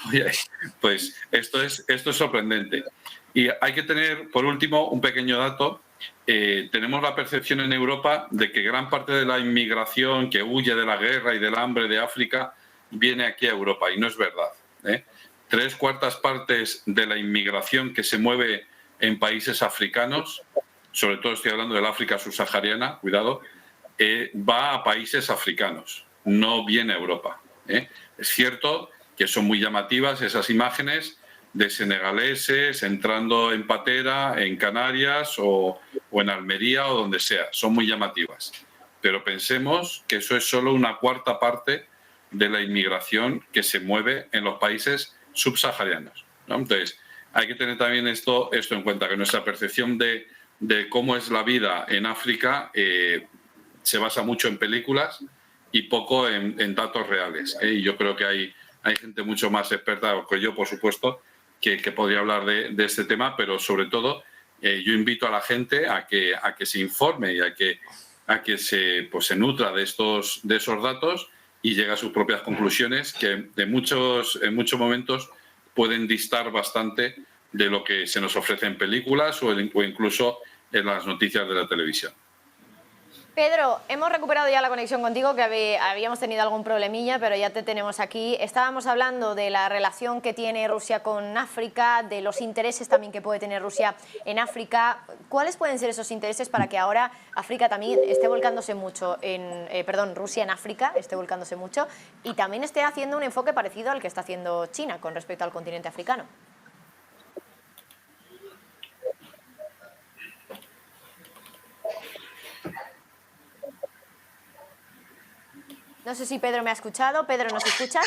Speaker 4: Oye, pues esto es sorprendente. Y hay que tener, por último, un pequeño dato. Tenemos la percepción en Europa de que gran parte de la inmigración que huye de la guerra y del hambre de África viene aquí a Europa, y no es verdad, 3/4 partes de la inmigración que se mueve en países africanos, sobre todo estoy hablando del África subsahariana, cuidado, va a países africanos, no viene a Europa. Es cierto que son muy llamativas esas imágenes de senegaleses entrando en Patera, en Canarias o en Almería o donde sea, son muy llamativas. Pero pensemos que eso es solo una 1/4 parte de la inmigración que se mueve en los países subsaharianos, ¿no? Entonces, hay que tener también esto en cuenta, que nuestra percepción de cómo es la vida en África se basa mucho en películas y poco en datos reales. Y yo creo que hay gente mucho más experta que yo, por supuesto, que podría hablar de este tema, pero sobre todo yo invito a la gente a que se informe y a que se nutra de esos datos y llegue a sus propias conclusiones, que en muchos momentos pueden distar bastante de lo que se nos ofrece en películas o incluso en las noticias de la televisión.
Speaker 1: Pedro, hemos recuperado ya la conexión contigo, que habíamos tenido algún problemilla, pero ya te tenemos aquí. Estábamos hablando de la relación que tiene Rusia con África, de los intereses también que puede tener Rusia en África. ¿Cuáles pueden ser esos intereses para que ahora África también esté volcándose mucho Rusia en África esté volcándose mucho y también esté haciendo un enfoque parecido al que está haciendo China con respecto al continente africano? No sé si Pedro me ha escuchado. Pedro, ¿nos escuchas?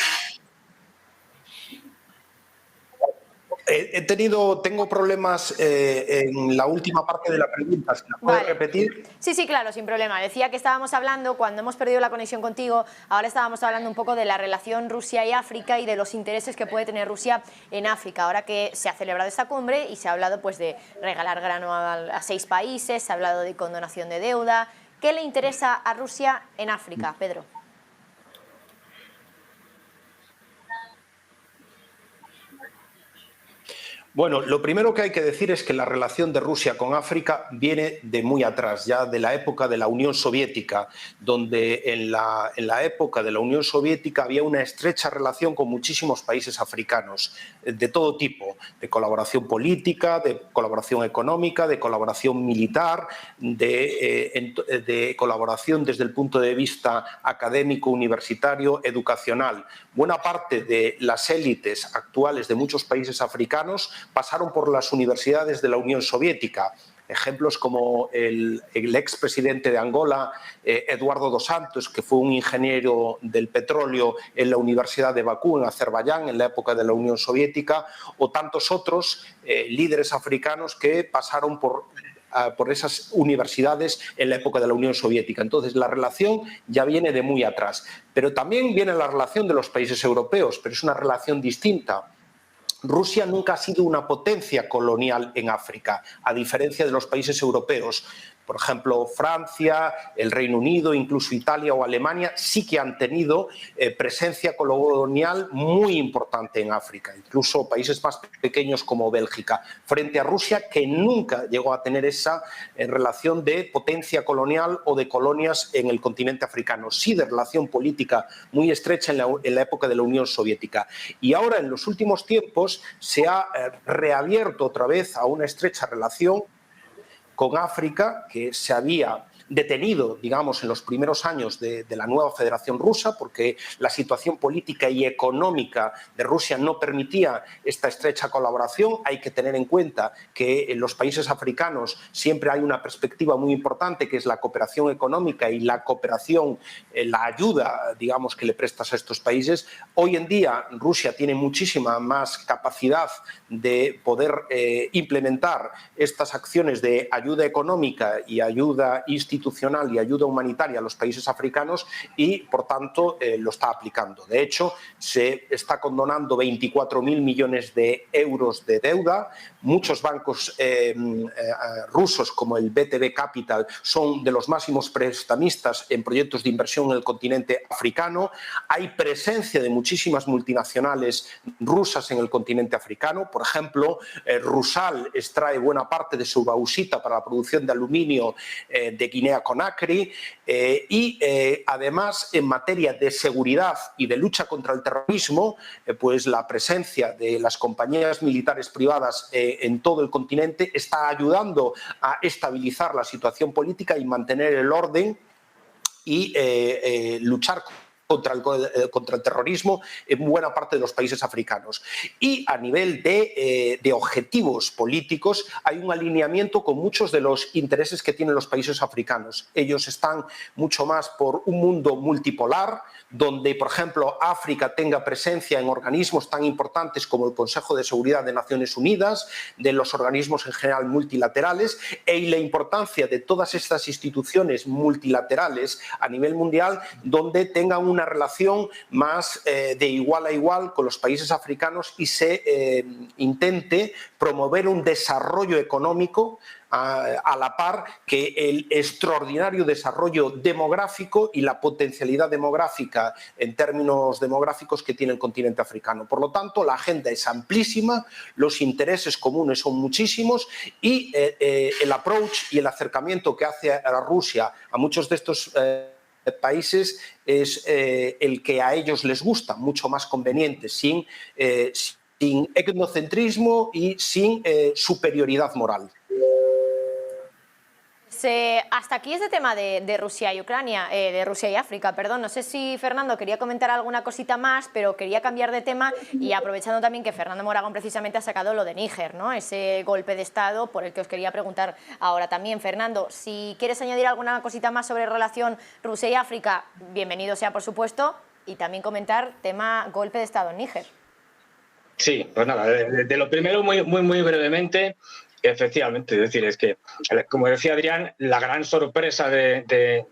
Speaker 2: Tengo problemas en la última parte de la pregunta. ¿Se la puede repetir?
Speaker 1: Sí, claro, sin problema. Decía que estábamos hablando, cuando hemos perdido la conexión contigo, ahora estábamos hablando un poco de la relación Rusia y África y de los intereses que puede tener Rusia en África. Ahora que se ha celebrado esta cumbre y se ha hablado pues de regalar grano a 6 países, se ha hablado de condonación de deuda. ¿Qué le interesa a Rusia en África, Pedro?
Speaker 2: Bueno, lo primero que hay que decir es que la relación de Rusia con África viene de muy atrás, ya de la época de la Unión Soviética, donde en la época de la Unión Soviética había una estrecha relación con muchísimos países africanos, de todo tipo, de colaboración política, de colaboración económica, de colaboración militar, de colaboración desde el punto de vista académico, universitario, educacional. Buena parte de las élites actuales de muchos países africanos pasaron por las universidades de la Unión Soviética. Ejemplos como el expresidente de Angola, Eduardo dos Santos, que fue un ingeniero del petróleo en la Universidad de Bakú, en Azerbaiyán, en la época de la Unión Soviética, o tantos otros líderes africanos que pasaron por esas universidades en la época de la Unión Soviética. Entonces, la relación ya viene de muy atrás. Pero también viene la relación de los países europeos, pero es una relación distinta. Rusia nunca ha sido una potencia colonial en África, a diferencia de los países europeos. Por ejemplo, Francia, el Reino Unido, incluso Italia o Alemania sí que han tenido presencia colonial muy importante en África, incluso países más pequeños como Bélgica, frente a Rusia, que nunca llegó a tener esa relación de potencia colonial o de colonias en el continente africano, sí de relación política muy estrecha en la época de la Unión Soviética. Y ahora, en los últimos tiempos, se ha reabierto otra vez a una estrecha relación con África, que se había detenido, digamos, en los primeros años de la nueva Federación Rusa, porque la situación política y económica de Rusia no permitía esta estrecha colaboración. Hay que tener en cuenta que en los países africanos siempre hay una perspectiva muy importante, que es la cooperación económica y la cooperación, la ayuda, digamos, que le prestas a estos países. Hoy en día Rusia tiene muchísima más capacidad de poder implementar estas acciones de ayuda económica y ayuda institucional y ayuda humanitaria a los países africanos y, por tanto, lo está aplicando. De hecho, se está condonando 24.000 millones de euros de deuda. Muchos bancos rusos, como el BTB Capital, son de los máximos prestamistas en proyectos de inversión en el continente africano. Hay presencia de muchísimas multinacionales rusas en el continente africano. Por ejemplo, Rusal extrae buena parte de su bauxita para la producción de aluminio de Guinea-Conakry y además, en materia de seguridad y de lucha contra el terrorismo, pues la presencia de las compañías militares privadas en todo el continente está ayudando a estabilizar la situación política y mantener el orden y luchar contra el terrorismo en buena parte de los países africanos. Y a nivel de objetivos políticos hay un alineamiento con muchos de los intereses que tienen los países africanos. Ellos están mucho más por un mundo multipolar, donde, por ejemplo, África tenga presencia en organismos tan importantes como el Consejo de Seguridad de Naciones Unidas, de los organismos en general multilaterales, y la importancia de todas estas instituciones multilaterales a nivel mundial, donde tengan una relación más de igual a igual con los países africanos y se intente promover un desarrollo económico a la par que el extraordinario desarrollo demográfico y la potencialidad demográfica en términos demográficos que tiene el continente africano. Por lo tanto, la agenda es amplísima, los intereses comunes son muchísimos y el approach y el acercamiento que hace a Rusia a muchos de estos países es el que a ellos les gusta, mucho más conveniente, sin etnocentrismo y sin superioridad moral.
Speaker 1: Hasta aquí este tema de Rusia y Ucrania, de Rusia y África, perdón. No sé si Fernando quería comentar alguna cosita más, pero quería cambiar de tema y aprovechando también que Fernando Moragón precisamente ha sacado lo de Níger, ¿no? Ese golpe de Estado por el que os quería preguntar ahora también. Fernando, si quieres añadir alguna cosita más sobre relación Rusia y África, bienvenido sea, por supuesto, y también comentar tema golpe de Estado en Níger.
Speaker 5: Sí, pues nada, de lo primero muy brevemente. Efectivamente, es decir, es que, como decía Adrián, la gran sorpresa desde que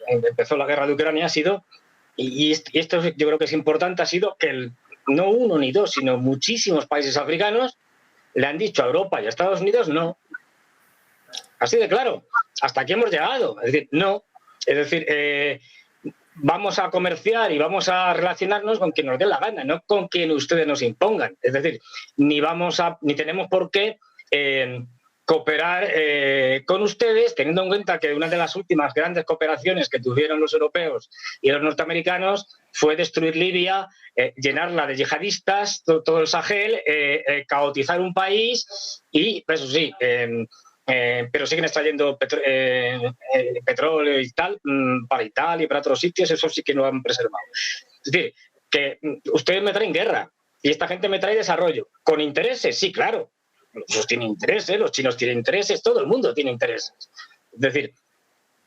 Speaker 5: empezó la guerra de Ucrania ha sido, y esto yo creo que es importante, ha sido que no uno ni dos, sino muchísimos países africanos le han dicho a Europa y a Estados Unidos no. Así de claro, hasta aquí hemos llegado. Es decir, no. Es decir, vamos a comerciar y vamos a relacionarnos con quien nos dé la gana, no con quien ustedes nos impongan. Es decir, ni tenemos por qué cooperar con ustedes, teniendo en cuenta que una de las últimas grandes cooperaciones que tuvieron los europeos y los norteamericanos fue destruir Libia, llenarla de yihadistas, todo el Sahel, caotizar un país y, eso sí, pero siguen extrayendo petróleo y tal para Italia y para otros sitios, eso sí que no han preservado. Es decir, que ustedes me traen guerra y esta gente me trae desarrollo. ¿Con intereses? Sí, claro. Los rusos tienen intereses, los chinos tienen intereses, todo el mundo tiene intereses. Es decir,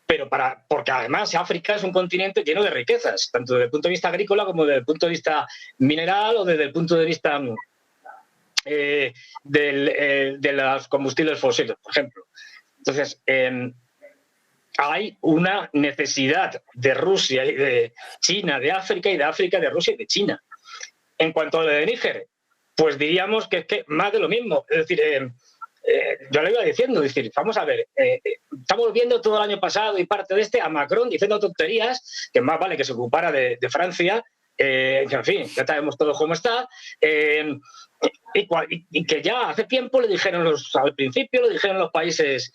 Speaker 5: pero porque además África es un continente lleno de riquezas, tanto desde el punto de vista agrícola como desde el punto de vista mineral o desde el punto de vista de los combustibles fósiles, por ejemplo. Entonces, hay una necesidad de Rusia y de China, de África, y de África, de Rusia y de China. En cuanto a lo de Níger, pues diríamos que es que más de lo mismo. Es decir, yo le iba diciendo, es decir, vamos a ver, estamos viendo todo el año pasado y parte de a Macron diciendo tonterías, que más vale que se ocupara de Francia, que en fin, ya sabemos todos cómo está, y que ya hace tiempo le dijeron al principio, le dijeron los países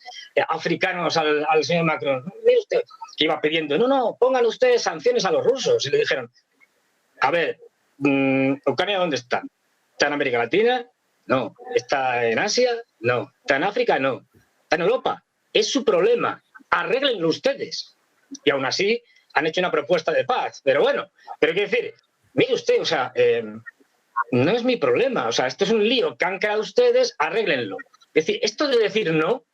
Speaker 5: africanos al señor Macron, mire usted, que iba pidiendo, no, pongan ustedes sanciones a los rusos, y le dijeron, a ver, ¿Ucrania dónde está? ¿Está en América Latina? No. ¿Está en Asia? No. ¿Está en África? No. ¿Está en Europa? Es su problema. Arréglenlo ustedes. Y aún así han hecho una propuesta de paz. Pero bueno, pero quiero decir, mire usted, o sea, no es mi problema. O sea, esto es un lío que han creado ustedes, arréglenlo. Es decir, esto de decir no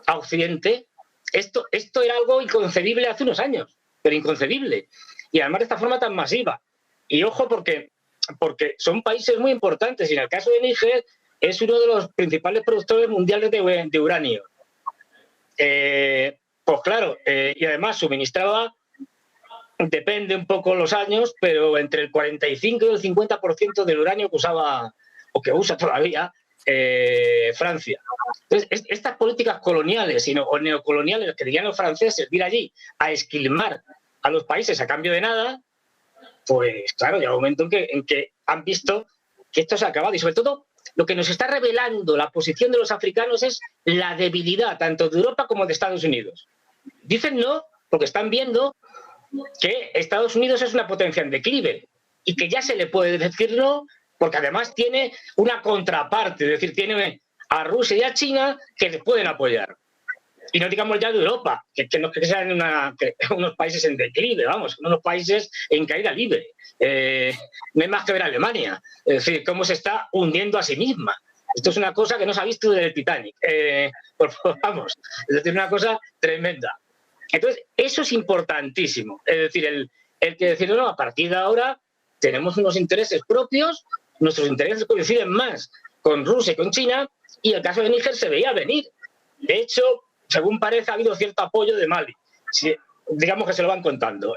Speaker 5: a Occidente, esto era algo inconcebible hace unos años, pero inconcebible. Y además de esta forma tan masiva. Y ojo, porque son países muy importantes y en el caso de Níger es uno de los principales productores mundiales de uranio. Pues claro, y además suministraba, depende un poco los años, pero entre el 45 y el 50% del uranio que usaba o que usa todavía Francia. Entonces, estas políticas coloniales o neocoloniales que querían los franceses ir allí a esquilmar a los países a cambio de nada, pues claro, llega un momento en que han visto que esto se ha acabado. Y sobre todo, lo que nos está revelando la posición de los africanos es la debilidad tanto de Europa como de Estados Unidos. Dicen no porque están viendo que Estados Unidos es una potencia en declive y que ya se le puede decir no porque además tiene una contraparte, es decir, tiene a Rusia y a China que les pueden apoyar. Y no digamos ya de Europa, que no que sean unos países en declive, vamos, unos países en caída libre. No hay más que ver a Alemania, es decir, cómo se está hundiendo a sí misma. Esto es una cosa que no se ha visto desde el Titanic, vamos, es decir, una cosa tremenda. Entonces, eso es importantísimo, es decir, el que decir, no, a partir de ahora tenemos unos intereses propios, nuestros intereses coinciden más con Rusia y con China, y el caso de Níger se veía venir. De hecho, según parece, ha habido cierto apoyo de Mali. Sí, digamos que se lo van contando.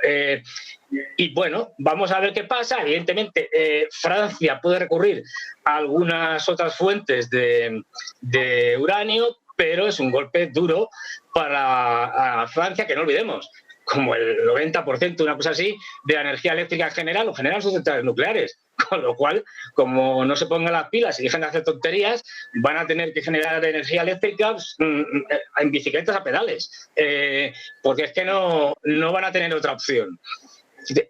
Speaker 5: Y bueno, vamos a ver qué pasa. Evidentemente, Francia puede recurrir a algunas otras fuentes de uranio, pero es un golpe duro para Francia, que no olvidemos, como el 90%, una cosa así, de la energía eléctrica en general, lo generan sus centrales nucleares. Con lo cual, como no se pongan las pilas y dejen de hacer tonterías, van a tener que generar energía eléctrica en bicicletas a pedales, porque es que no van a tener otra opción.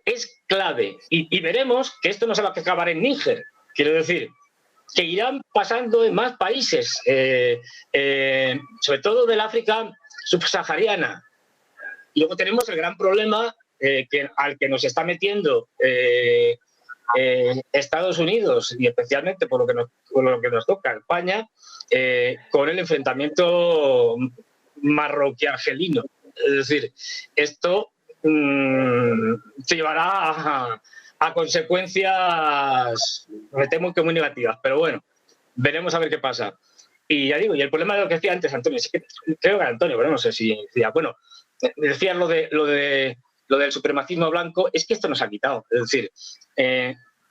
Speaker 5: Es clave. Y veremos que esto no se va a acabar en Níger. Quiero decir, que irán pasando en más países, sobre todo del África subsahariana. Y luego tenemos el gran problema al que nos está metiendo Estados Unidos, y especialmente por lo que nos toca España, con el enfrentamiento marroquí-argelino. Es decir, esto se llevará a consecuencias, me temo que muy negativas, pero bueno, veremos a ver qué pasa. Y ya digo, y el problema de lo que decía antes Antonio, es que creo que Antonio, pero no sé si decía, bueno, decías lo del supremacismo blanco, es que esto nos ha quitado. Es decir,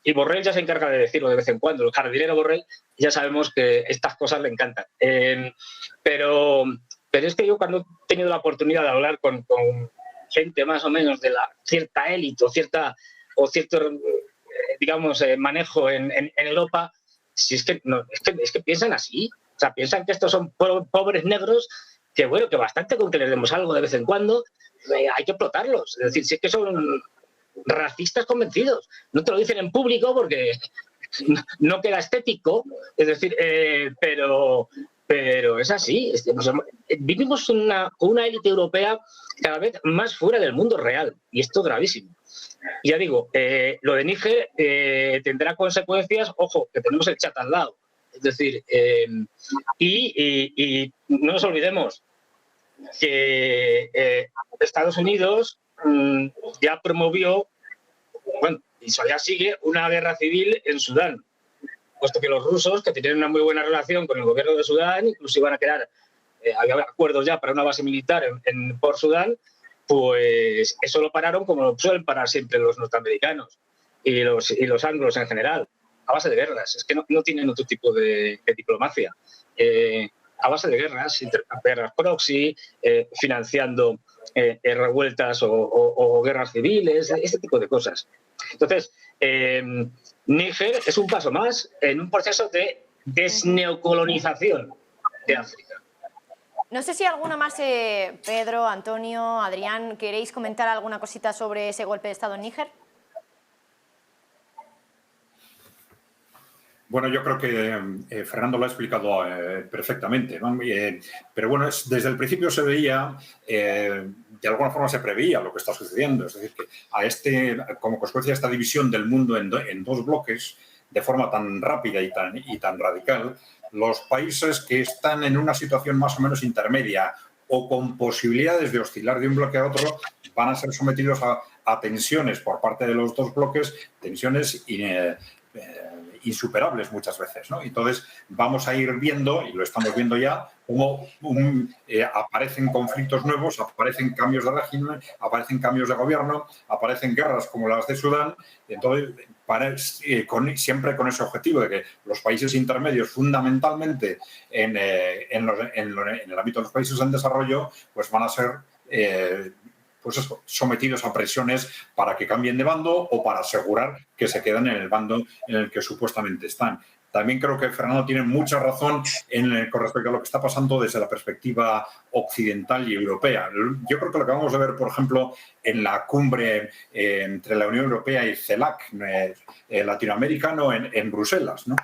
Speaker 5: y Borrell ya se encarga de decirlo de vez en cuando, el jardinero Borrell, ya sabemos que estas cosas le encantan. Pero es que yo cuando he tenido la oportunidad de hablar con gente más o menos de la cierta élite o cierto, digamos, manejo en Europa, si es que piensan así. O sea, piensan que estos son pobres negros que, bueno, que bastante con que les demos algo de vez en cuando, hay que explotarlos. Es decir, si es que son racistas convencidos. No te lo dicen en público porque no queda estético, es decir, pero es así. Vivimos con una élite europea cada vez más fuera del mundo real, y esto es gravísimo. Ya digo, lo de Níger tendrá consecuencias, ojo, que tenemos el chat al lado. Es decir, y no nos olvidemos que Estados Unidos ya promovió, bueno, y todavía sigue, una guerra civil en Sudán, puesto que los rusos, que tenían una muy buena relación con el gobierno de Sudán, incluso iban a crear, había acuerdos ya para una base militar por Sudán, pues eso lo pararon como lo suelen parar siempre los norteamericanos y los anglos en general, a base de guerras. Es que no tienen otro tipo de diplomacia. A base de guerras proxy, financiando revueltas o guerras civiles, este tipo de cosas. Entonces, Níger es un paso más en un proceso de desneocolonización de África.
Speaker 1: No sé si alguno más, Pedro, Antonio, Adrián, ¿queréis comentar alguna cosita sobre ese golpe de Estado en Níger?
Speaker 3: Bueno, yo creo que Fernando lo ha explicado perfectamente, ¿no? Pero bueno, desde el principio se veía, de alguna forma se preveía lo que está sucediendo. Es decir, que como consecuencia de esta división del mundo en dos bloques, de forma tan rápida y tan radical, los países que están en una situación más o menos intermedia o con posibilidades de oscilar de un bloque a otro van a ser sometidos a tensiones por parte de los dos bloques, tensiones insuperables muchas veces, ¿no? Entonces vamos a ir viendo, y lo estamos viendo ya, cómo aparecen conflictos nuevos, aparecen cambios de régimen, aparecen cambios de gobierno, aparecen guerras como las de Sudán. Entonces, siempre con ese objetivo de que los países intermedios, fundamentalmente en el ámbito de los países en desarrollo, pues van a ser sometidos a presiones para que cambien de bando o para asegurar que se quedan en el bando en el que supuestamente están. También creo que Fernando tiene mucha razón con respecto a lo que está pasando desde la perspectiva occidental y europea. Yo creo que lo que vamos a ver, por ejemplo, en la cumbre entre la Unión Europea y CELAC latinoamericano en Bruselas, ¿no?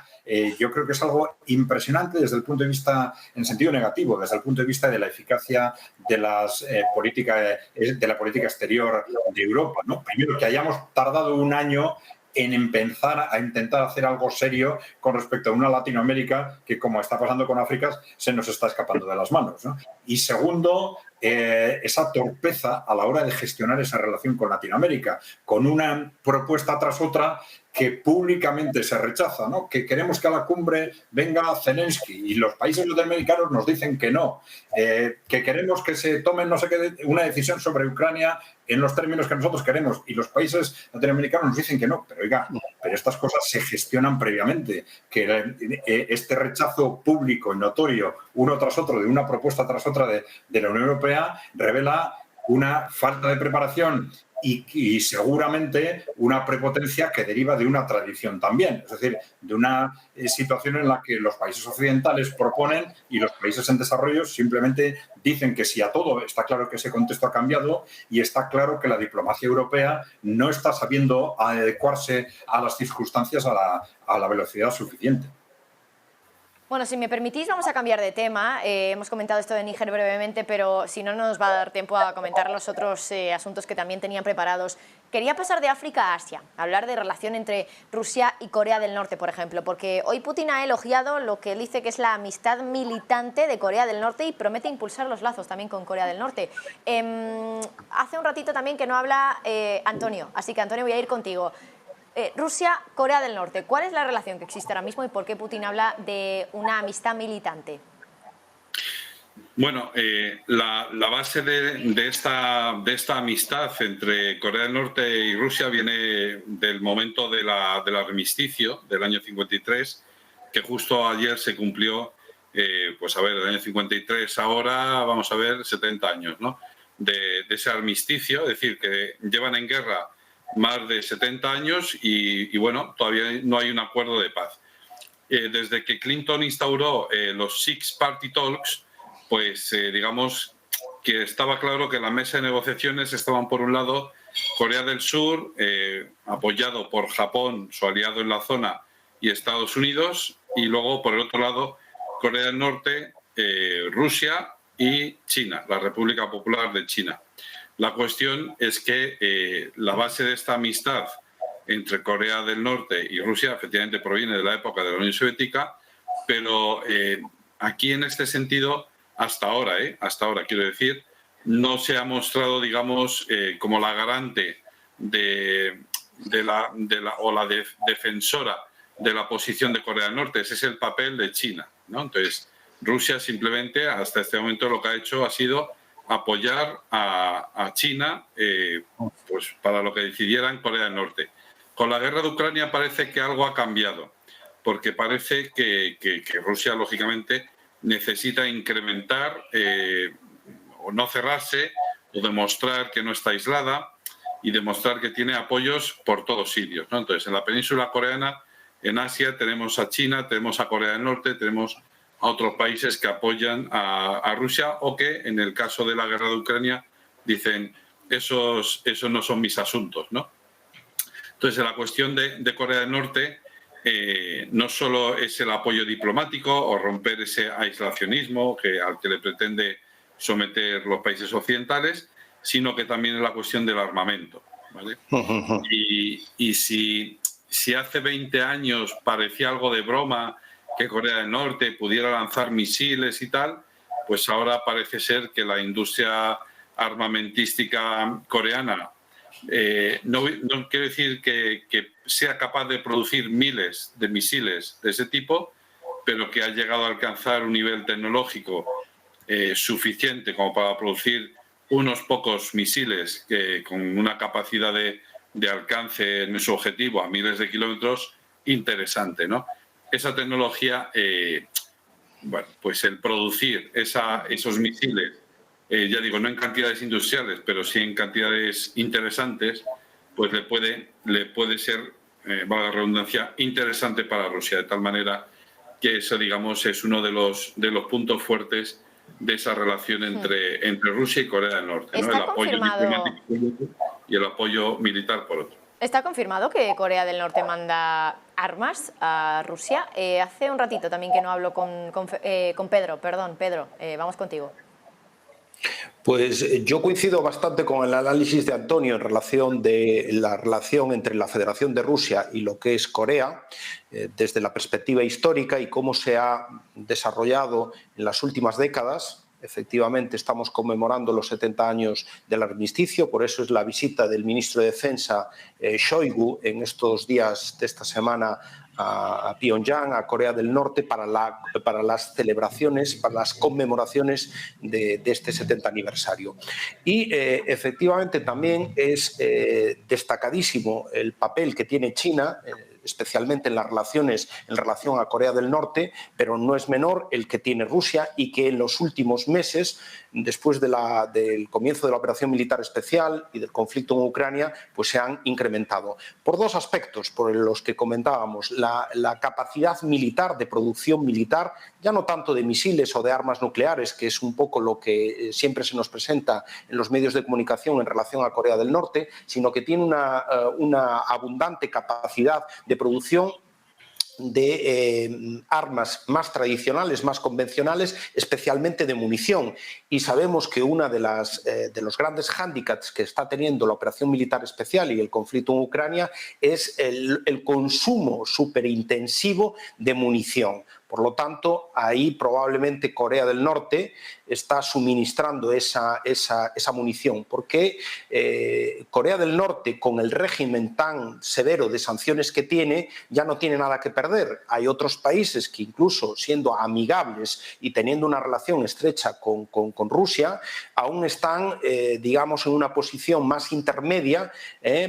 Speaker 3: Yo creo que es algo impresionante desde el punto de vista, en sentido negativo, desde el punto de vista de la eficacia de la política exterior de Europa, ¿no? Primero, que hayamos tardado un año en empezar a intentar hacer algo serio con respecto a una Latinoamérica que, como está pasando con África, se nos está escapando de las manos, ¿no? Y segundo, esa torpeza a la hora de gestionar esa relación con Latinoamérica, con una propuesta tras otra que públicamente se rechaza, ¿no? Que queremos que a la cumbre venga Zelensky y los países latinoamericanos nos dicen que no, que queremos que se tome no sé qué, una decisión sobre Ucrania en los términos que nosotros queremos y los países latinoamericanos nos dicen que no, pero oiga, pero estas cosas se gestionan previamente, que este rechazo público y notorio uno tras otro de una propuesta tras otra de la Unión Europea revela una falta de preparación y seguramente una prepotencia que deriva de una tradición también, es decir, de una situación en la que los países occidentales proponen y los países en desarrollo simplemente dicen que sí a todo. Está claro que ese contexto ha cambiado y está claro que la diplomacia europea no está sabiendo adecuarse a las circunstancias a la velocidad suficiente.
Speaker 1: Bueno, si me permitís, vamos a cambiar de tema. Hemos comentado esto de Níger brevemente, pero si no, no nos va a dar tiempo a comentar los otros asuntos que también tenían preparados. Quería pasar de África a Asia, hablar de relación entre Rusia y Corea del Norte, por ejemplo, porque hoy Putin ha elogiado lo que él dice que es la amistad militante de Corea del Norte y promete impulsar los lazos también con Corea del Norte. Hace un ratito también que no habla Antonio, así que Antonio voy a ir contigo. Rusia, Corea del Norte, ¿cuál es la relación que existe ahora mismo y por qué Putin habla de una amistad militante?
Speaker 4: Bueno, la base de esta amistad entre Corea del Norte y Rusia viene del momento del armisticio del año 53, que justo ayer se cumplió, pues a ver, el año 53, ahora vamos a ver 70 años, ¿no? De ese armisticio, es decir, que llevan en guerra más de 70 años y bueno, todavía no hay un acuerdo de paz. Desde que Clinton instauró los Six Party Talks, pues digamos que estaba claro que en la mesa de negociaciones estaban por un lado Corea del Sur, apoyado por Japón, su aliado en la zona, y Estados Unidos, y luego por el otro lado Corea del Norte, Rusia y China, la República Popular de China. La cuestión es que la base de esta amistad entre Corea del Norte y Rusia efectivamente proviene de la época de la Unión Soviética, pero aquí en este sentido, hasta ahora quiero decir, no se ha mostrado, digamos, como la garante la defensora de la posición de Corea del Norte. Ese es el papel de China, ¿no? Entonces, Rusia simplemente hasta este momento lo que ha hecho ha sido apoyar a China pues para lo que decidiera en Corea del Norte. Con la guerra de Ucrania parece que algo ha cambiado, porque parece que Rusia, lógicamente, necesita incrementar o no cerrarse o demostrar que no está aislada y demostrar que tiene apoyos por todos sitios, ¿no? Entonces, en la península coreana, en Asia, tenemos a China, tenemos a Corea del Norte, tenemos a otros países que apoyan a Rusia o que, en el caso de la guerra de Ucrania, dicen esos no son mis asuntos, ¿no? Entonces, la cuestión de Corea del Norte no solo es el apoyo diplomático o romper ese aislacionismo al que le pretende someter los países occidentales, sino que también es la cuestión del armamento, ¿vale? Y si hace 20 años parecía algo de broma que Corea del Norte pudiera lanzar misiles y tal, pues ahora parece ser que la industria armamentística coreana, no quiero decir que sea capaz de producir miles de misiles de ese tipo, pero que ha llegado a alcanzar un nivel tecnológico suficiente como para producir unos pocos misiles con una capacidad de alcance en su objetivo a miles de kilómetros interesante, ¿no? Esa tecnología, bueno, pues el producir esos misiles, ya digo, no en cantidades industriales, pero sí en cantidades interesantes, pues le puede ser, valga la redundancia, interesante para Rusia, de tal manera que eso, digamos, es uno de los puntos fuertes de esa relación entre Rusia y Corea del Norte, ¿no? El apoyo diplomático y el apoyo militar por otro.
Speaker 1: ¿Está confirmado que Corea del Norte manda armas a Rusia? Hace un ratito también que no hablo con Pedro. Perdón, Pedro, vamos contigo.
Speaker 2: Pues yo coincido bastante con el análisis de Antonio en relación de la relación entre la Federación de Rusia y lo que es Corea, desde la perspectiva histórica y cómo se ha desarrollado en las últimas décadas, Efectivamente, estamos conmemorando los 70 años del armisticio, por eso es la visita del ministro de Defensa Shoigu en estos días de esta semana a Pyongyang, a Corea del Norte, para las celebraciones, para las conmemoraciones de este 70 aniversario. Y efectivamente también es destacadísimo el papel que tiene China, especialmente en las relaciones en relación a Corea del Norte, pero no es menor el que tiene Rusia y que en los últimos meses, después del comienzo de la operación militar especial y del conflicto en Ucrania, pues se han incrementado. Por dos aspectos, por los que comentábamos, la capacidad militar, de producción militar, ya no tanto de misiles o de armas nucleares, que es un poco lo que siempre se nos presenta en los medios de comunicación en relación a Corea del Norte, sino que tiene una abundante capacidad de producción de armas más tradicionales, más convencionales, especialmente de munición. Y sabemos que uno de los grandes hándicaps que está teniendo la operación militar especial y el conflicto en Ucrania es el consumo superintensivo de munición. Por lo tanto, ahí probablemente Corea del Norte está suministrando esa munición, porque Corea del Norte, con el régimen tan severo de sanciones que tiene, ya no tiene nada que perder. Hay otros países que, incluso siendo amigables y teniendo una relación estrecha con Rusia, aún están, digamos, en una posición más intermedia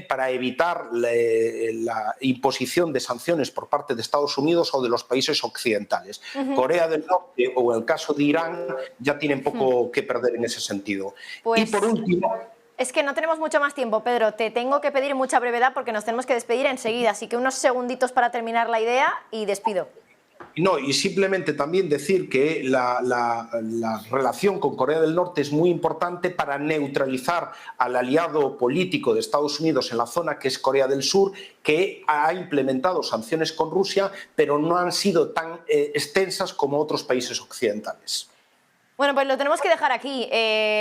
Speaker 2: para evitar la imposición de sanciones por parte de Estados Unidos o de los países occidentales. Corea del Norte o el caso de Irán ya tienen poco que perder en ese sentido.
Speaker 1: Pues,
Speaker 2: y por último...
Speaker 1: Es que no tenemos mucho más tiempo, Pedro. Te tengo que pedir mucha brevedad porque nos tenemos que despedir enseguida. Así que unos segunditos para terminar la idea y despido.
Speaker 2: No, y simplemente también decir que la relación con Corea del Norte es muy importante para neutralizar al aliado político de Estados Unidos en la zona, que es Corea del Sur, que ha implementado sanciones con Rusia, pero no han sido tan extensas como otros países occidentales.
Speaker 1: Bueno, pues lo tenemos que dejar aquí.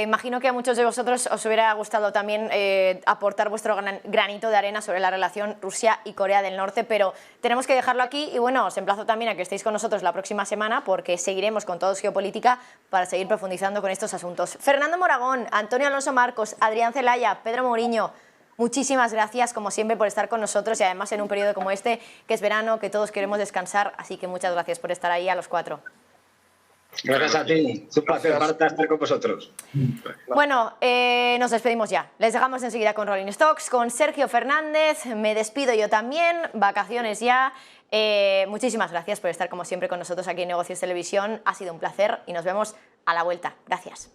Speaker 1: Imagino que a muchos de vosotros os hubiera gustado también aportar vuestro granito de arena sobre la relación Rusia y Corea del Norte, pero tenemos que dejarlo aquí y bueno, os emplazo también a que estéis con nosotros la próxima semana porque seguiremos con Todos Geopolítica para seguir profundizando con estos asuntos. Fernando Moragón, Antonio Alonso Marcos, Adrián Celaya, Pedro Mouriño, muchísimas gracias como siempre por estar con nosotros y además en un periodo como este, que es verano, que todos queremos descansar, así que muchas gracias por estar ahí a los cuatro.
Speaker 5: Gracias a ti, es un placer estar con vosotros.
Speaker 1: Bueno, nos despedimos ya. Les dejamos enseguida con Rolling Stocks, con Sergio Fernández. Me despido yo también, vacaciones ya. Muchísimas gracias por estar como siempre con nosotros aquí en Negocios Televisión. Ha sido un placer y nos vemos a la vuelta. Gracias.